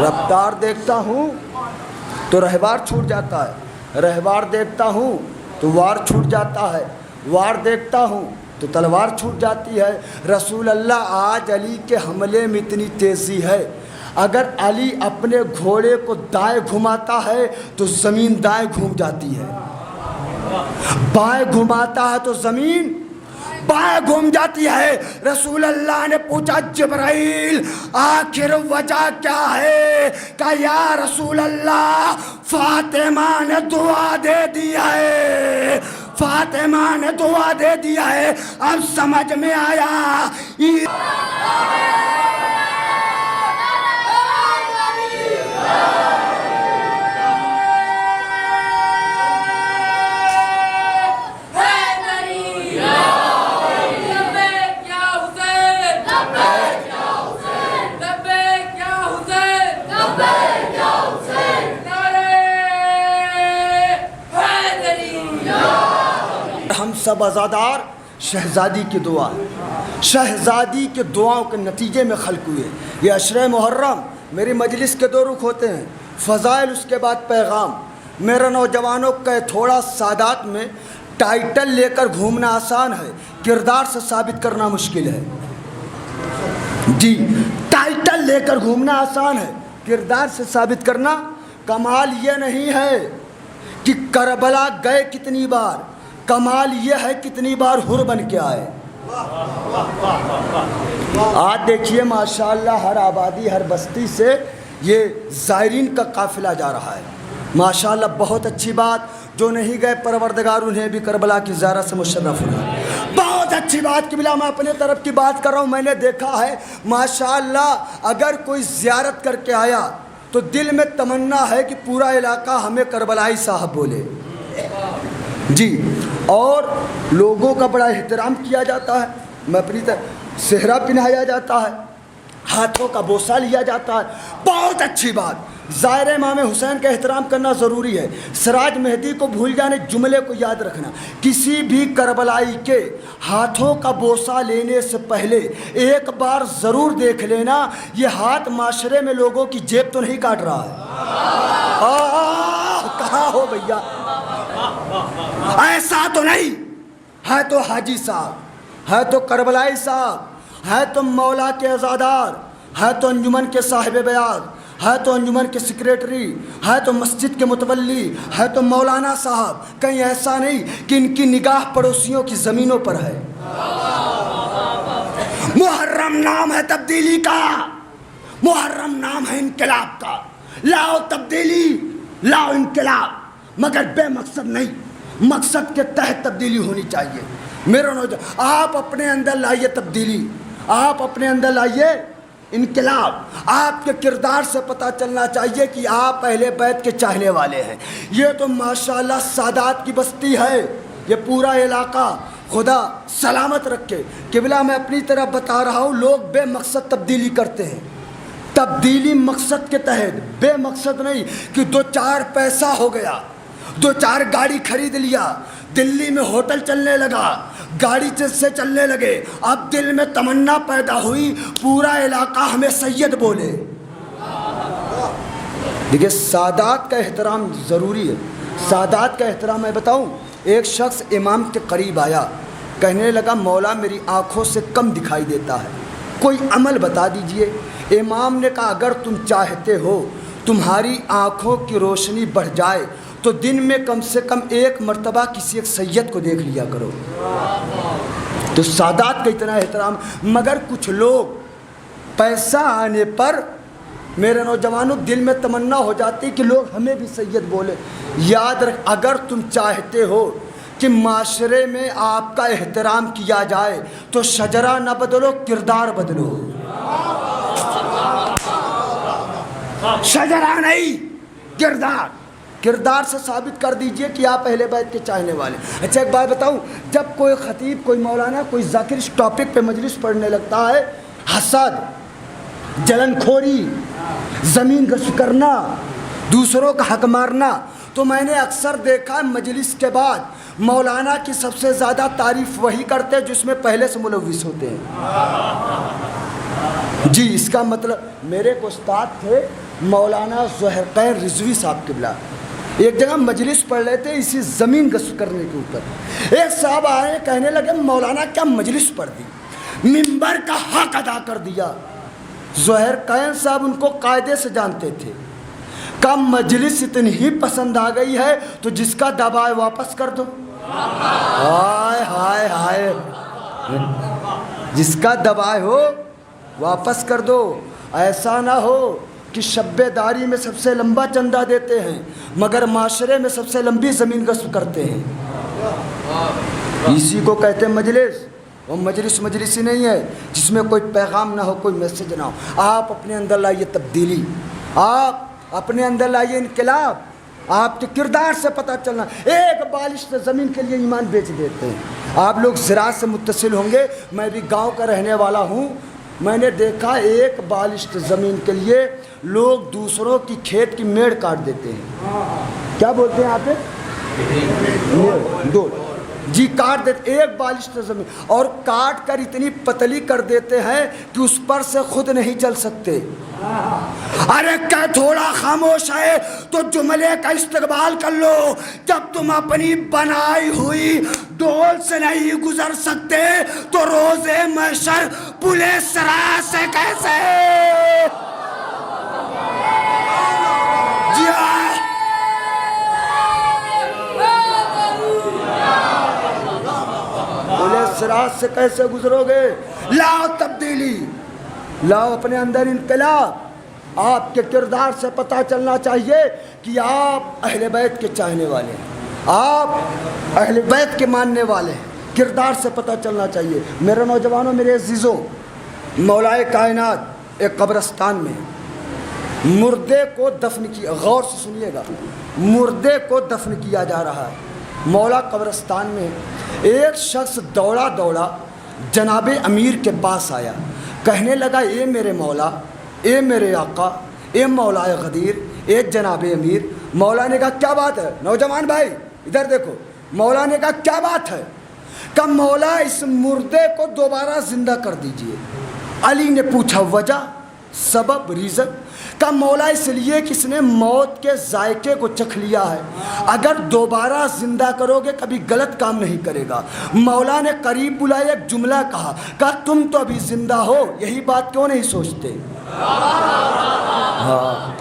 رفتار دیکھتا ہوں تو رہوار چھوٹ جاتا ہے، رہوار دیکھتا ہوں تو وار چھوٹ جاتا ہے، وار دیکھتا ہوں تو تلوار چھوٹ جاتی ہے۔ رسول اللہ آج علی کے حملے میں اتنی تیزی ہے، اگر علی اپنے گھوڑے کو دائیں گھماتا ہے تو زمین دائیں گھوم جاتی ہے، بائیں گھماتا ہے تو زمین بائیں گھوم جاتی ہے۔ رسول اللہ نے پوچھا جبرائیل آخر وجہ کیا ہے؟ کہا یا رسول اللہ فاطمہ نے دعا دے دیا ہے، فاطمہ نے دعا دے دیا ہے۔ اب سمجھ میں آیا ہم سب عزادار شہزادی کی دعا، شہزادی کے دعاؤں کے نتیجے میں خلق ہوئے۔ یہ عشرہ محرم میری مجلس کے دو رخ ہوتے ہیں، فضائل اس کے بعد پیغام۔ میرے نوجوانوں کا تھوڑا سادات میں ٹائٹل لے کر گھومنا آسان ہے، کردار سے ثابت کرنا مشکل ہے۔ جی ٹائٹل لے کر گھومنا آسان ہے، کردار سے ثابت کرنا کمال یہ نہیں ہے کہ کربلا گئے کتنی بار، کمال یہ ہے کتنی بار حر بن کے آئے۔ آج دیکھیے ماشاءاللہ ہر آبادی ہر بستی سے یہ زائرین کا قافلہ جا رہا ہے، ماشاءاللہ بہت اچھی بات۔ جو نہیں گئے پروردگار انہیں بھی کربلا کی زیارت سے مشرف ہونا، بہت اچھی بات۔ کہ بلا میں اپنے طرف کی بات کر رہا ہوں، میں نے دیکھا ہے ماشاءاللہ اگر کوئی زیارت کر کے آیا تو دل میں تمنا ہے کہ پورا علاقہ ہمیں کربلائی صاحب بولے جی، اور لوگوں کا بڑا احترام کیا جاتا ہے، میں اپنی طرح صحرا پہنایا جاتا ہے، ہاتھوں کا بوسہ لیا جاتا ہے، بہت اچھی بات۔ زائر امام حسین کا احترام کرنا ضروری ہے۔ سراج مہدی کو بھول جانے جملے کو یاد رکھنا، کسی بھی کربلائی کے ہاتھوں کا بوسہ لینے سے پہلے ایک بار ضرور دیکھ لینا یہ ہاتھ معاشرے میں لوگوں کی جیب تو نہیں کاٹ رہا ہے۔ کہاں ہو بھیا؟ ایسا تو نہیں ہے، تو حاجی صاحب ہے، تو کربلائی صاحب ہے، تو مولا کے عزادار ہے، تو انجمن کے صاحب بیعت ہے، تو انجمن کے سیکریٹری ہے، تو مسجد کے متولی ہے، تو مولانا صاحب۔ کہیں ایسا نہیں کہ ان کی نگاہ پڑوسیوں کی زمینوں پر ہے۔ محرم نام ہے تبدیلی کا، محرم نام ہے انقلاب کا۔ لاؤ تبدیلی، لاؤ انقلاب، مگر بے مقصد نہیں، مقصد کے تحت تبدیلی ہونی چاہیے۔ میرے نوجوان آپ اپنے اندر لائیے تبدیلی، آپ اپنے اندر لائیے انقلاب۔ آپ کے کردار سے پتہ چلنا چاہیے کہ آپ اہل بیت کے چاہنے والے ہیں۔ یہ تو ماشاءاللہ سادات کی بستی ہے، یہ پورا علاقہ خدا سلامت رکھے۔ قبلہ میں اپنی طرف بتا رہا ہوں، لوگ بے مقصد تبدیلی کرتے ہیں، تبدیلی مقصد کے تحت، بے مقصد نہیں کہ دو چار پیسہ ہو گیا، دو چار گاڑی خرید لیا، دلی میں ہوٹل چلنے لگا، گاڑی سے چلنے لگے، اب دل میں تمنا پیدا ہوئی پورا علاقہ ہمیں سید بولے۔ دیکھیے سادات کا احترام ضروری ہے، سادات کا احترام میں بتاؤں۔ ایک شخص امام کے قریب آیا، کہنے لگا مولا میری آنکھوں سے کم دکھائی دیتا ہے، کوئی عمل بتا دیجئے۔ امام نے کہا اگر تم چاہتے ہو تمہاری آنکھوں کی روشنی بڑھ جائے تو دن میں کم سے کم ایک مرتبہ کسی ایک سید کو دیکھ لیا کرو۔ تو سادات کا اتنا احترام، مگر کچھ لوگ پیسہ آنے پر میرے نوجوانوں دل میں تمنا ہو جاتی کہ لوگ ہمیں بھی سید بولے۔ یاد رکھ اگر تم چاہتے ہو کہ معاشرے میں آپ کا احترام کیا جائے تو شجرہ نہ بدلو، کردار بدلو۔ شجرہ نہیں، کردار، کردار سے ثابت کر دیجئے کہ آپ اہل بیت کے چاہنے والے۔ اچھا ایک بات بتاؤں، جب کوئی خطیب، کوئی مولانا، کوئی ذاکر اس ٹاپک پہ مجلس پڑھنے لگتا ہے، حسد، جلن خوری، زمین گش کرنا، دوسروں کا حق مارنا، تو میں نے اکثر دیکھا مجلس کے بعد مولانا کی سب سے زیادہ تعریف وہی کرتے جس میں پہلے سے ملوث ہوتے ہیں۔ جی اس کا مطلب میرے ایک استاد تھے مولانا ظہرقین رضوی صاحب قبلہ، ایک جگہ مجلس پڑھ رہے تھے اسی زمین غصب کرنے کے اوپر، ایک صاحب آئے کہنے لگے مولانا کیا مجلس پڑھ دی، منبر کا حق ادا کر دیا۔ ظہیر قائن صاحب ان کو قاعدے سے جانتے تھے، کہا مجلس اتنی ہی پسند آ گئی ہے تو جس کا دبا ہے واپس کر دو۔ ہائے ہائے ہائے، جس کا دبا ہو واپس کر دو۔ ایسا نہ ہو کہ شب داری میں سب سے لمبا چندہ دیتے ہیں مگر معاشرے میں سب سے لمبی زمین غصب کرتے ہیں۔ اسی کو کہتے ہیں مجلس۔ وہ مجلس ہی نہیں ہے جس میں کوئی پیغام نہ ہو، کوئی میسج نہ ہو۔ آپ اپنے اندر لائیے تبدیلی، آپ اپنے اندر لائیے انقلاب، آپ کے کردار سے پتہ چلنا۔ ایک بالشت زمین کے لیے ایمان بیچ دیتے ہیں۔ آپ لوگ زراعت سے متصل ہوں گے، میں بھی گاؤں کا رہنے والا ہوں، میں نے دیکھا ایک بالشت زمین کے لیے لوگ دوسروں کی کھیت کی میڑ کاٹ دیتے ہیں۔ کیا بولتے ہیں آپ؟ دو جی کاٹ دیتے ایک بالشت زمین، اور کاٹ کر اتنی پتلی کر دیتے ہیں کہ اس پر سے خود نہیں چل سکتے۔ ارے کیا تھوڑا خاموش ہے تو جملے کا استقبال کر لو، جب تم اپنی بنائی ہوئی ڈول سے نہیں گزر سکتے تو روز محشر پلے صراط سے کیسے؟ جی ہاں، صراط سے کیسے گزرو گے؟ لاؤ تبدیلی، لاؤ اپنے اندر انقلاب۔ آپ کے کردار سے پتہ چلنا چاہیے کہ آپ اہل بیت کے چاہنے والے ہیں، آپ اہل بیت کے ماننے والے ہیں، کردار سے پتہ چلنا چاہیے۔ میرے نوجوانوں، میرے عزیزوں، مولا کائنات ایک قبرستان میں مردے کو دفن کیا، غور سے سنیے گا، مردے کو دفن کیا جا رہا ہے۔ مولا قبرستان میں ایک شخص دوڑا دوڑا جناب امیر کے پاس آیا، کہنے لگا اے میرے مولا، اے میرے آقا، اے مولا غدیر، اے جناب امیر۔ مولا نے کہا کیا بات ہے؟ نوجوان بھائی ادھر دیکھو، مولا نے کہا کیا بات ہے؟ کہ مولا اس مردے کو دوبارہ زندہ کر دیجئے۔ علی نے پوچھا وجہ، سبب، ریزن؟ کہ مولا اس لیے کہ اس نے موت کے ذائقے کو چکھ لیا ہے، اگر دوبارہ زندہ کرو گے کبھی غلط کام نہیں کرے گا۔ مولا نے قریب بلائے ایک جملہ کہا کہ تم تو ابھی زندہ ہو، یہی بات کیوں نہیں سوچتے؟ ہاں،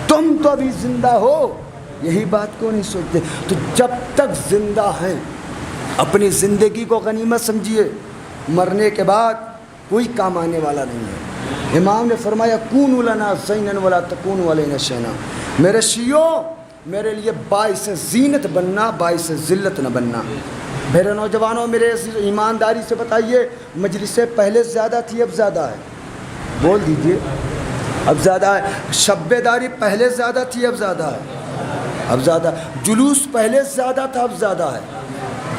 تم تو ابھی زندہ ہو، یہی بات کیوں نہیں سوچتے؟ تو جب تک زندہ ہیں اپنی زندگی کو غنیمت سمجھیے، مرنے کے بعد کوئی کام آنے والا نہیں ہے۔ امام نے فرمایا کونوا لنا زینا ولا تکونوا علینا شینا۔ میرے شیعوں، میرے لیے باعث زینت بننا، باعث ذلت نہ بننا۔ میرے نوجوانوں، میرے ایمانداری سے بتائیے، مجلسیں پہلے زیادہ تھی اب زیادہ ہے؟ بول دیجئے، اب زیادہ ہے۔ شب داری پہلے زیادہ تھی اب زیادہ ہے؟ اب زیادہ۔ جلوس پہلے زیادہ تھا اب زیادہ ہے؟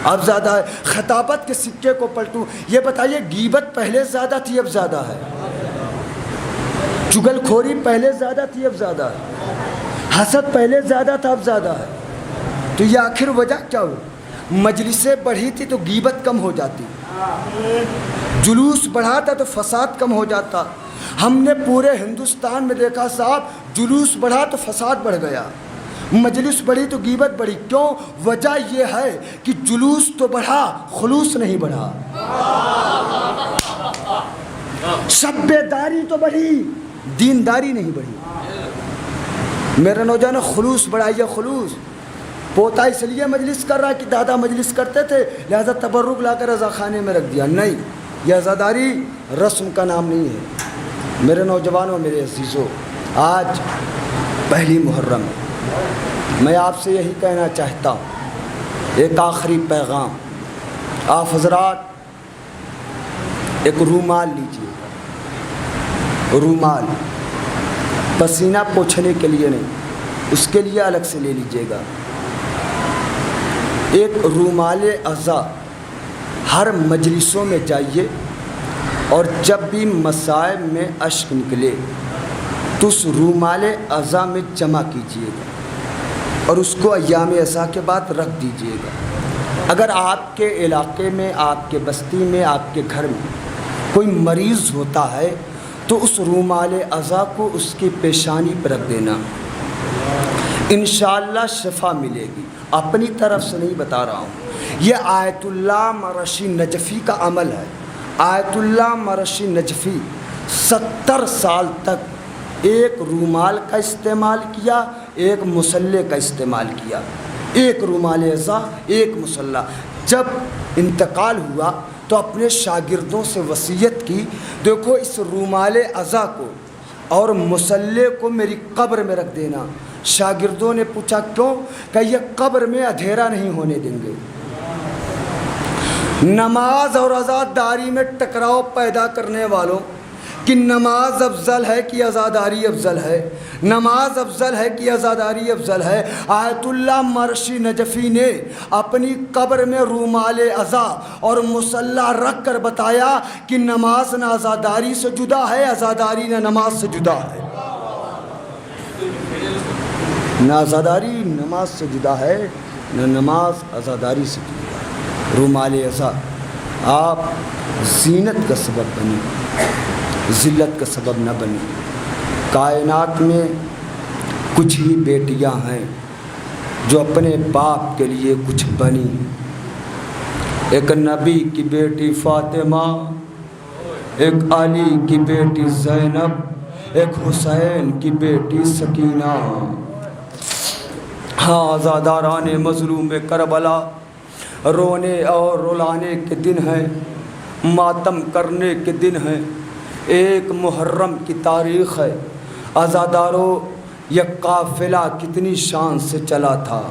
اب زیادہ ہے۔ خطابت کے سکے کو پلٹوں، یہ بتائیے غیبت پہلے زیادہ تھی اب زیادہ ہے؟ چغل خوری پہلے زیادہ تھی اب زیادہ ہے؟ حسد پہلے زیادہ تھا اب زیادہ ہے؟ تو یہ آخر وجہ کیا ہو؟ مجلسیں بڑھی تھی تو غیبت کم ہو جاتی، جلوس بڑھاتا تو فساد کم ہو جاتا۔ ہم نے پورے ہندوستان میں دیکھا صاحب، جلوس بڑھا تو فساد بڑھ گیا، مجلس بڑھی تو غیبت بڑھی۔ کیوں؟ وجہ یہ ہے کہ جلوس تو بڑھا، خلوص نہیں بڑھا۔ شب داری تو بڑھی، دینداری نہیں بڑھی۔ میرے نوجوان، خلوص بڑھائیے، خلوص۔ پوتا اس لیے مجلس کر رہا ہے کہ دادا مجلس کرتے تھے لہذا تبرک لا کر رضا خانے میں رکھ دیا، نہیں، یہ عزاداری رسم کا نام نہیں ہے۔ میرے نوجوانوں، میرے عزیزوں، آج پہلی محرم ہے، میں آپ سے یہی کہنا چاہتا ہوں، ایک آخری پیغام۔ آپ حضرات ایک رومال لیجیے، رومال پسینہ پوچھنے کے لیے نہیں، اس کے لیے الگ سے لے لیجیے گا۔ ایک رومال اعضا ہر مجلسوں میں جائیے، اور جب بھی مصائب میں اشک نکلے تو اس رومال اعضا میں جمع کیجیے گا اور اس کو ایام اعضا کے بعد رکھ دیجیے گا۔ اگر آپ کے علاقے میں، آپ کے بستی میں، آپ کے گھر میں کوئی مریض ہوتا ہے تو اس رومال اعضا کو اس کی پیشانی پر رکھ دینا۔ انشاءاللہ شفا ملے گی، اپنی طرف سے نہیں بتا رہا ہوں، یہ آیت اللہ مرشی نجفی کا عمل ہے۔ آیت اللہ مرشی نجفی 70 سال تک ایک رومال کا استعمال کیا، ایک مسلح کا استعمال کیا، ایک رومال ازا ایک مسلح۔ جب انتقال ہوا تو اپنے شاگردوں سے وصیت کی، دیکھو اس رومال ازا کو اور مسلح کو میری قبر میں رکھ دینا۔ شاگردوں نے پوچھا کیوں؟ کہ یہ قبر میں اندھیرا نہیں ہونے دیں گے۔ نماز اور عزاداری میں ٹکراؤ پیدا کرنے والوں کہ نماز افضل ہے کہ عزاداری افضل ہے، نماز افضل ہے کہ عزاداری افضل ہے، آیت اللہ مرشی نجفی نے اپنی قبر میں رومال عزا اور مسلح رکھ کر بتایا کہ نماز نہ عزاداری سے جدا ہے، عزاداری نہ نماز سے جدا ہے، نہ عزاداری نماز سے جدا ہے، نہ نماز عزاداری سے جدا ہے۔ رومال عزا آپ زینت کا سبب بنی، ذلت کا سبب نہ بنی۔ کائنات میں کچھ ہی بیٹیاں ہیں جو اپنے باپ کے لیے کچھ بنی۔ ایک نبی کی بیٹی فاطمہ، ایک علی کی بیٹی زینب، ایک حسین کی بیٹی سکینہ۔ ہاں، عزاداران مظلوم کربلا رونے اور رلانے کے دن ہیں، ماتم کرنے کے دن ہیں۔ ایک محرم کی تاریخ ہے، عزاداروں یہ قافلہ کتنی شان سے چلا تھا۔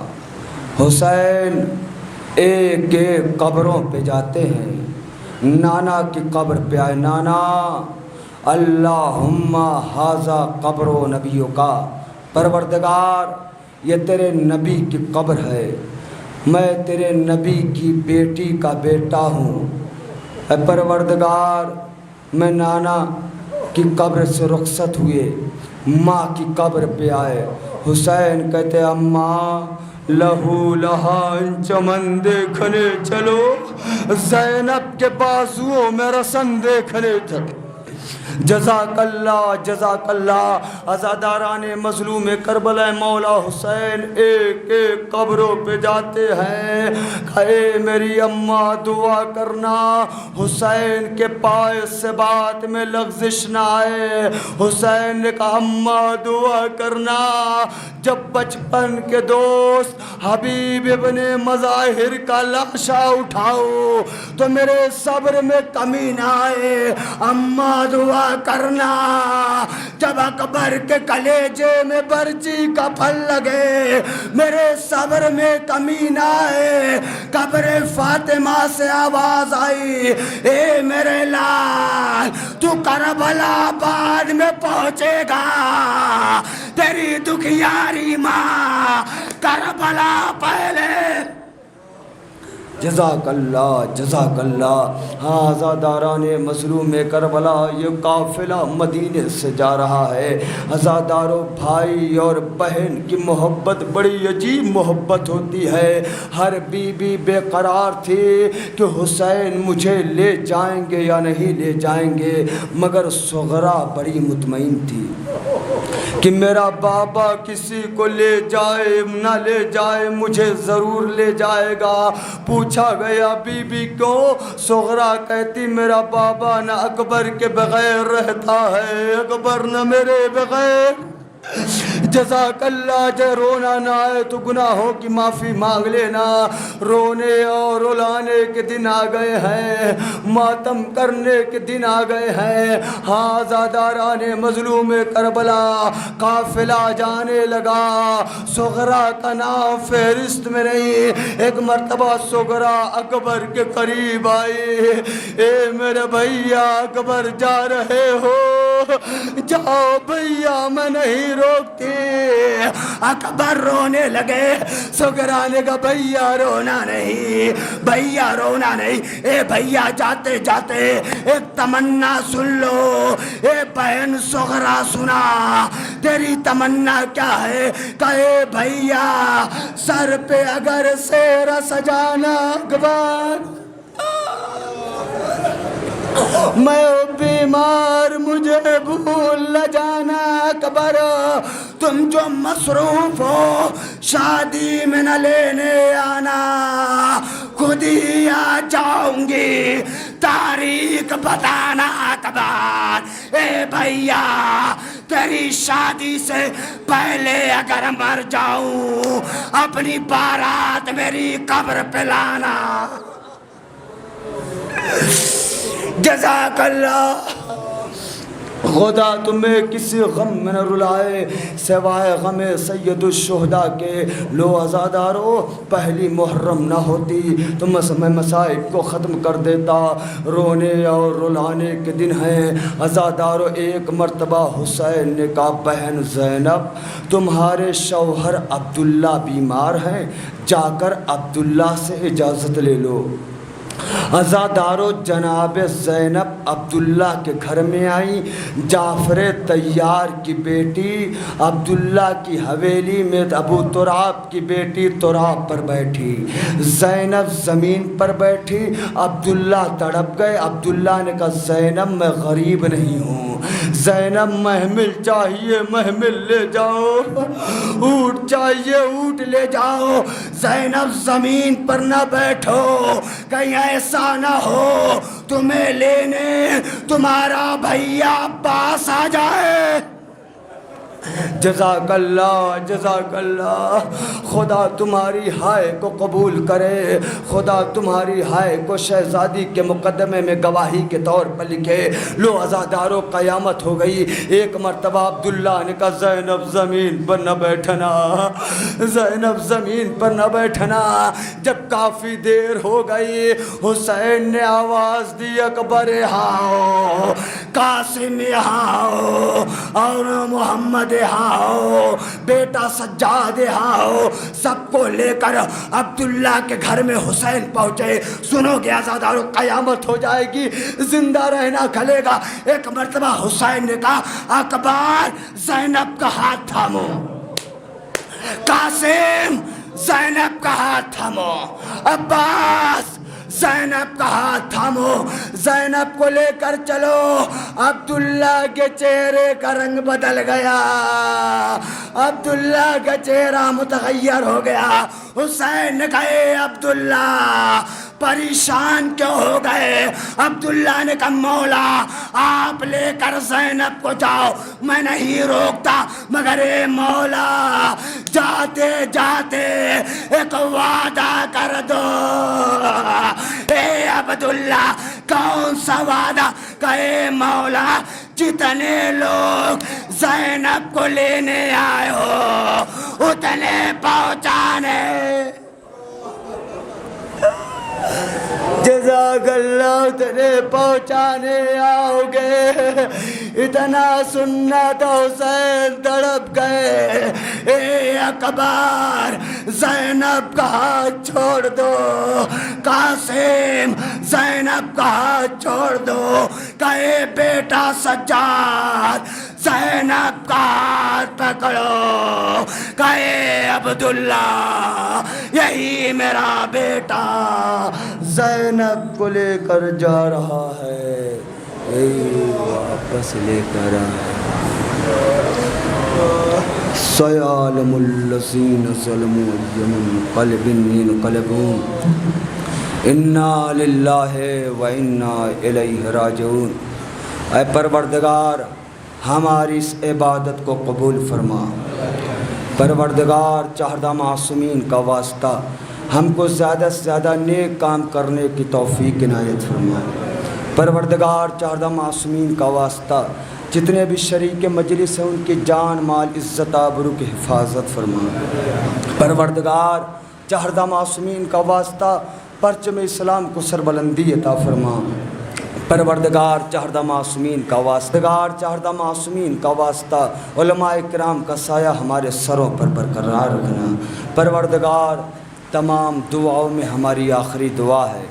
حسین ایک ایک قبروں پہ جاتے ہیں، نانا کی قبر پہ آئے، نانا اللہم ھذا قبر نبیوں کا، پروردگار یہ تیرے نبی کی قبر ہے، میں تیرے نبی کی بیٹی کا بیٹا ہوں، اے پروردگار میں نانا کی قبر سے رخصت ہوئے، ماں کی قبر پہ آئے۔ حسین کہتے اماں لہو لہا چمن دیکھنے چلو، زینب کے بازوؤں میں رسن دیکھنے چلو۔ جزاک اللہ جزاک اللہ۔ عزاداران مظلوم کربلا مولا حسین ایک ایک قبروں پہ جاتے ہیں، اے میری اماں دعا کرنا حسین کے پائے سے بات میں لغزش نہ آئے۔ حسین نے کہا اماں دعا کرنا جب بچپن کے دوست حبیب ابن مظاہر کا لاشا اٹھاؤ تو میرے صبر میں کمی نہ آئے۔ اماں دعا کرنا جب اکبر کے کلیجے میں برچی کا پھل لگے میرے صبر میں کمی نہ آئے۔ قبر فاطمہ سے آواز آئی اے میرے لال تو کربلا بعد میں پہنچے گا، تیری دکھیاری ماں کربلا پہلے۔ جزاک اللہ جزاک اللہ۔ ہاں عزاداران مظلوم کربلا یہ قافلہ مدینے سے جا رہا ہے۔ عزاداروں بھائی اور بہن کی محبت بڑی عجیب محبت ہوتی ہے۔ ہر بی بی بے قرار تھی کہ حسین مجھے لے جائیں گے یا نہیں لے جائیں گے، مگر صغرا بڑی مطمئن تھی کہ میرا بابا کسی کو لے جائے نہ لے جائے مجھے ضرور لے جائے گا۔ پوچھا گیا بی بی کیوں؟ صغرا کہتی میرا بابا نہ اکبر کے بغیر رہتا ہے، اکبر نہ میرے بغیر۔ جزاک اللہ۔ جو رونا نہ آئے تو گناہوں کی معافی مانگ لینا۔ رونے اور رلانے کے دن آ گئے ہیں، ماتم کرنے کے دن آ گئے ہیں۔ ہاں عزاداران مظلوم کربلا قافلہ جانے لگا۔ صغرا کا نام فہرست میں نہیں۔ ایک مرتبہ صغرا اکبر کے قریب آئی، اے میرے بھیا اکبر جا رہے ہو؟ جاؤ بھیا میں نہیں روکتی۔ اکبر رونے لگے۔ صغرا نے کہا بھیا رونا نہیں، بھیا رونا نہیں، اے بھیا جاتے جاتے ایک تمنا سن لو۔ اے بہن صغرا سنا تیری تمنا کیا ہے؟ کہے بھیا سر پہ اگر سیرا سجانا اکبر، میں بیمار مجھے بھول نہ جانا اکبر، تم جو مصروف ہو شادی میں نہ لینے آنا، خود ہی آ جاؤں گی تاریخ بتانا اکبر۔ اے بھیا تیری شادی سے پہلے اگر مر جاؤں اپنی بارات میری قبر پہ لانا۔ جزاک اللہ۔ خدا تمہیں کسی غم میں نہ رلائے سوائے غم سید الشہداء کے۔ لو عزادارو پہلی محرم نہ ہوتی تو میں مصائب کو ختم کر دیتا۔ رونے اور رلانے کے دن ہیں عزادارو۔ ایک مرتبہ حسین نے کہا بہن زینب تمہارے شوہر عبداللہ بیمار ہیں، جا کر عبداللہ سے اجازت لے لو۔ عزادارو جناب زینب عبداللہ کے گھر میں آئیں۔ جعفر طیار کی بیٹی عبداللہ کی حویلی میں ابو تراب کی بیٹی تراب پر بیٹھی، زینب زمین پر بیٹھی۔ عبداللہ تڑپ گئے۔ عبداللہ نے کہا زینب میں غریب نہیں ہوں، زینب محمل چاہیے محمل لے جاؤ، اونٹ چاہیے اونٹ لے جاؤ، زینب زمین پر نہ بیٹھو، کہیں ایسا نہ ہو تمہیں لینے تمہارا بھیا عباس آ جائے۔ جزاک اللہ جزاک اللہ۔ خدا تمہاری ہائے کو قبول کرے، خدا تمہاری ہائے کو شہزادی کے مقدمے میں گواہی کے طور پر لکھے۔ لو عزادارو قیامت ہو گئی۔ ایک مرتبہ عبداللہ نے کہا زینب زمین پر نہ بیٹھنا، زینب زمین پر نہ بیٹھنا۔ جب کافی دیر ہو گئی حسین نے آواز دی اکبر یہاں آؤ، قاسم یہاں آؤ، اور محمد یہاں آؤ، بیٹا سجاد یہاں آؤ۔ سب کو لے کر عبداللہ کے گھر میں حسین پہنچے۔ سنو گے عزادارو قیامت ہو جائے گی، زندہ رہنا کھلے گا۔ ایک مرتبہ حسین نے کہا اکبر زینب کا ہاتھ تھامو، قاسم زینب کا ہاتھ تھامو، عباس زینب کا ہاتھ تھامو، زینب کو لے کر چلو۔ عبداللہ کے چہرے کا رنگ بدل گیا، عبداللہ کا چہرہ متغیر ہو گیا۔ حسین نے کہا اے عبداللہ پریشان کیوں ہو گئے؟ عبداللہ نے کہا مولا آپ لے کر زینب کو جاؤ، میں نہیں روکتا، مگر اے مولا جاتے جاتے ایک وعدہ کر دو۔ اے عبداللہ کون سا وعدہ؟ کہ اے مولا جتنے لوگ زینب کو لینے آئے ہو اتنے پہنچانے۔ جزاک اللہ، اتنے پہنچانے آؤ گے۔ اتنا سننا تو حسین تڑپ گئے۔ اے اکبر زینب کا ہاتھ چھوڑ دو، قاسم زینب کا ہاتھ چھوڑ دو، کہے بیٹا سجاد زینب کا ہاتھ پکڑو، کہے عبداللہ یہی میرا بیٹا زینب کو لے کر جا رہا ہے، یہی واپس لے کر سیعلم الذین ظلموا من قلب ينقلبون انا للہ و انا الیہ راجعون۔ اے پروردگار ہماری اس عبادت کو قبول فرما، پروردگار چہردہ معصومین کا واسطہ ہم کو زیادہ سے زیادہ نیک کام کرنے کی توفیق عنایت فرما۔ پروردگار چہردہ معصومین کا واسطہ جتنے بھی شریک مجلس ہیں ان کی جان مال عزت آبرو کی حفاظت فرما۔ پروردگار چہردہ معصومین کا واسطہ پرچم اسلام کو سربلندی عطا فرما۔ پروردگار چہردہ معصومین کا واسطہ، چہردہ معصومین کا واسطہ علماء کرام کا سایہ ہمارے سروں پر برقرار رکھنا۔ پروردگار تمام دعاؤں میں ہماری آخری دعا ہے،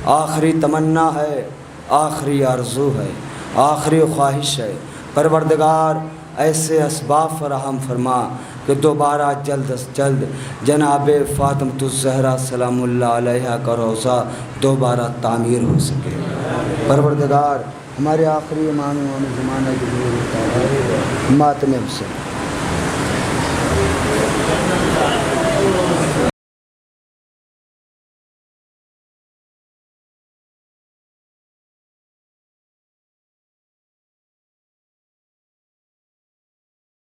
آخری تمنا ہے، آخری آرزو ہے، آخری خواہش ہے، پروردگار ایسے اسباب فراہم فرما کہ دوبارہ جلد از جلد جناب فاطمۃ الزہرا سلام اللہ علیہا کا روضہ دوبارہ تعمیر ہو سکے۔ پروردگار ہمارے آخری امام زمانہ کی ماتم سے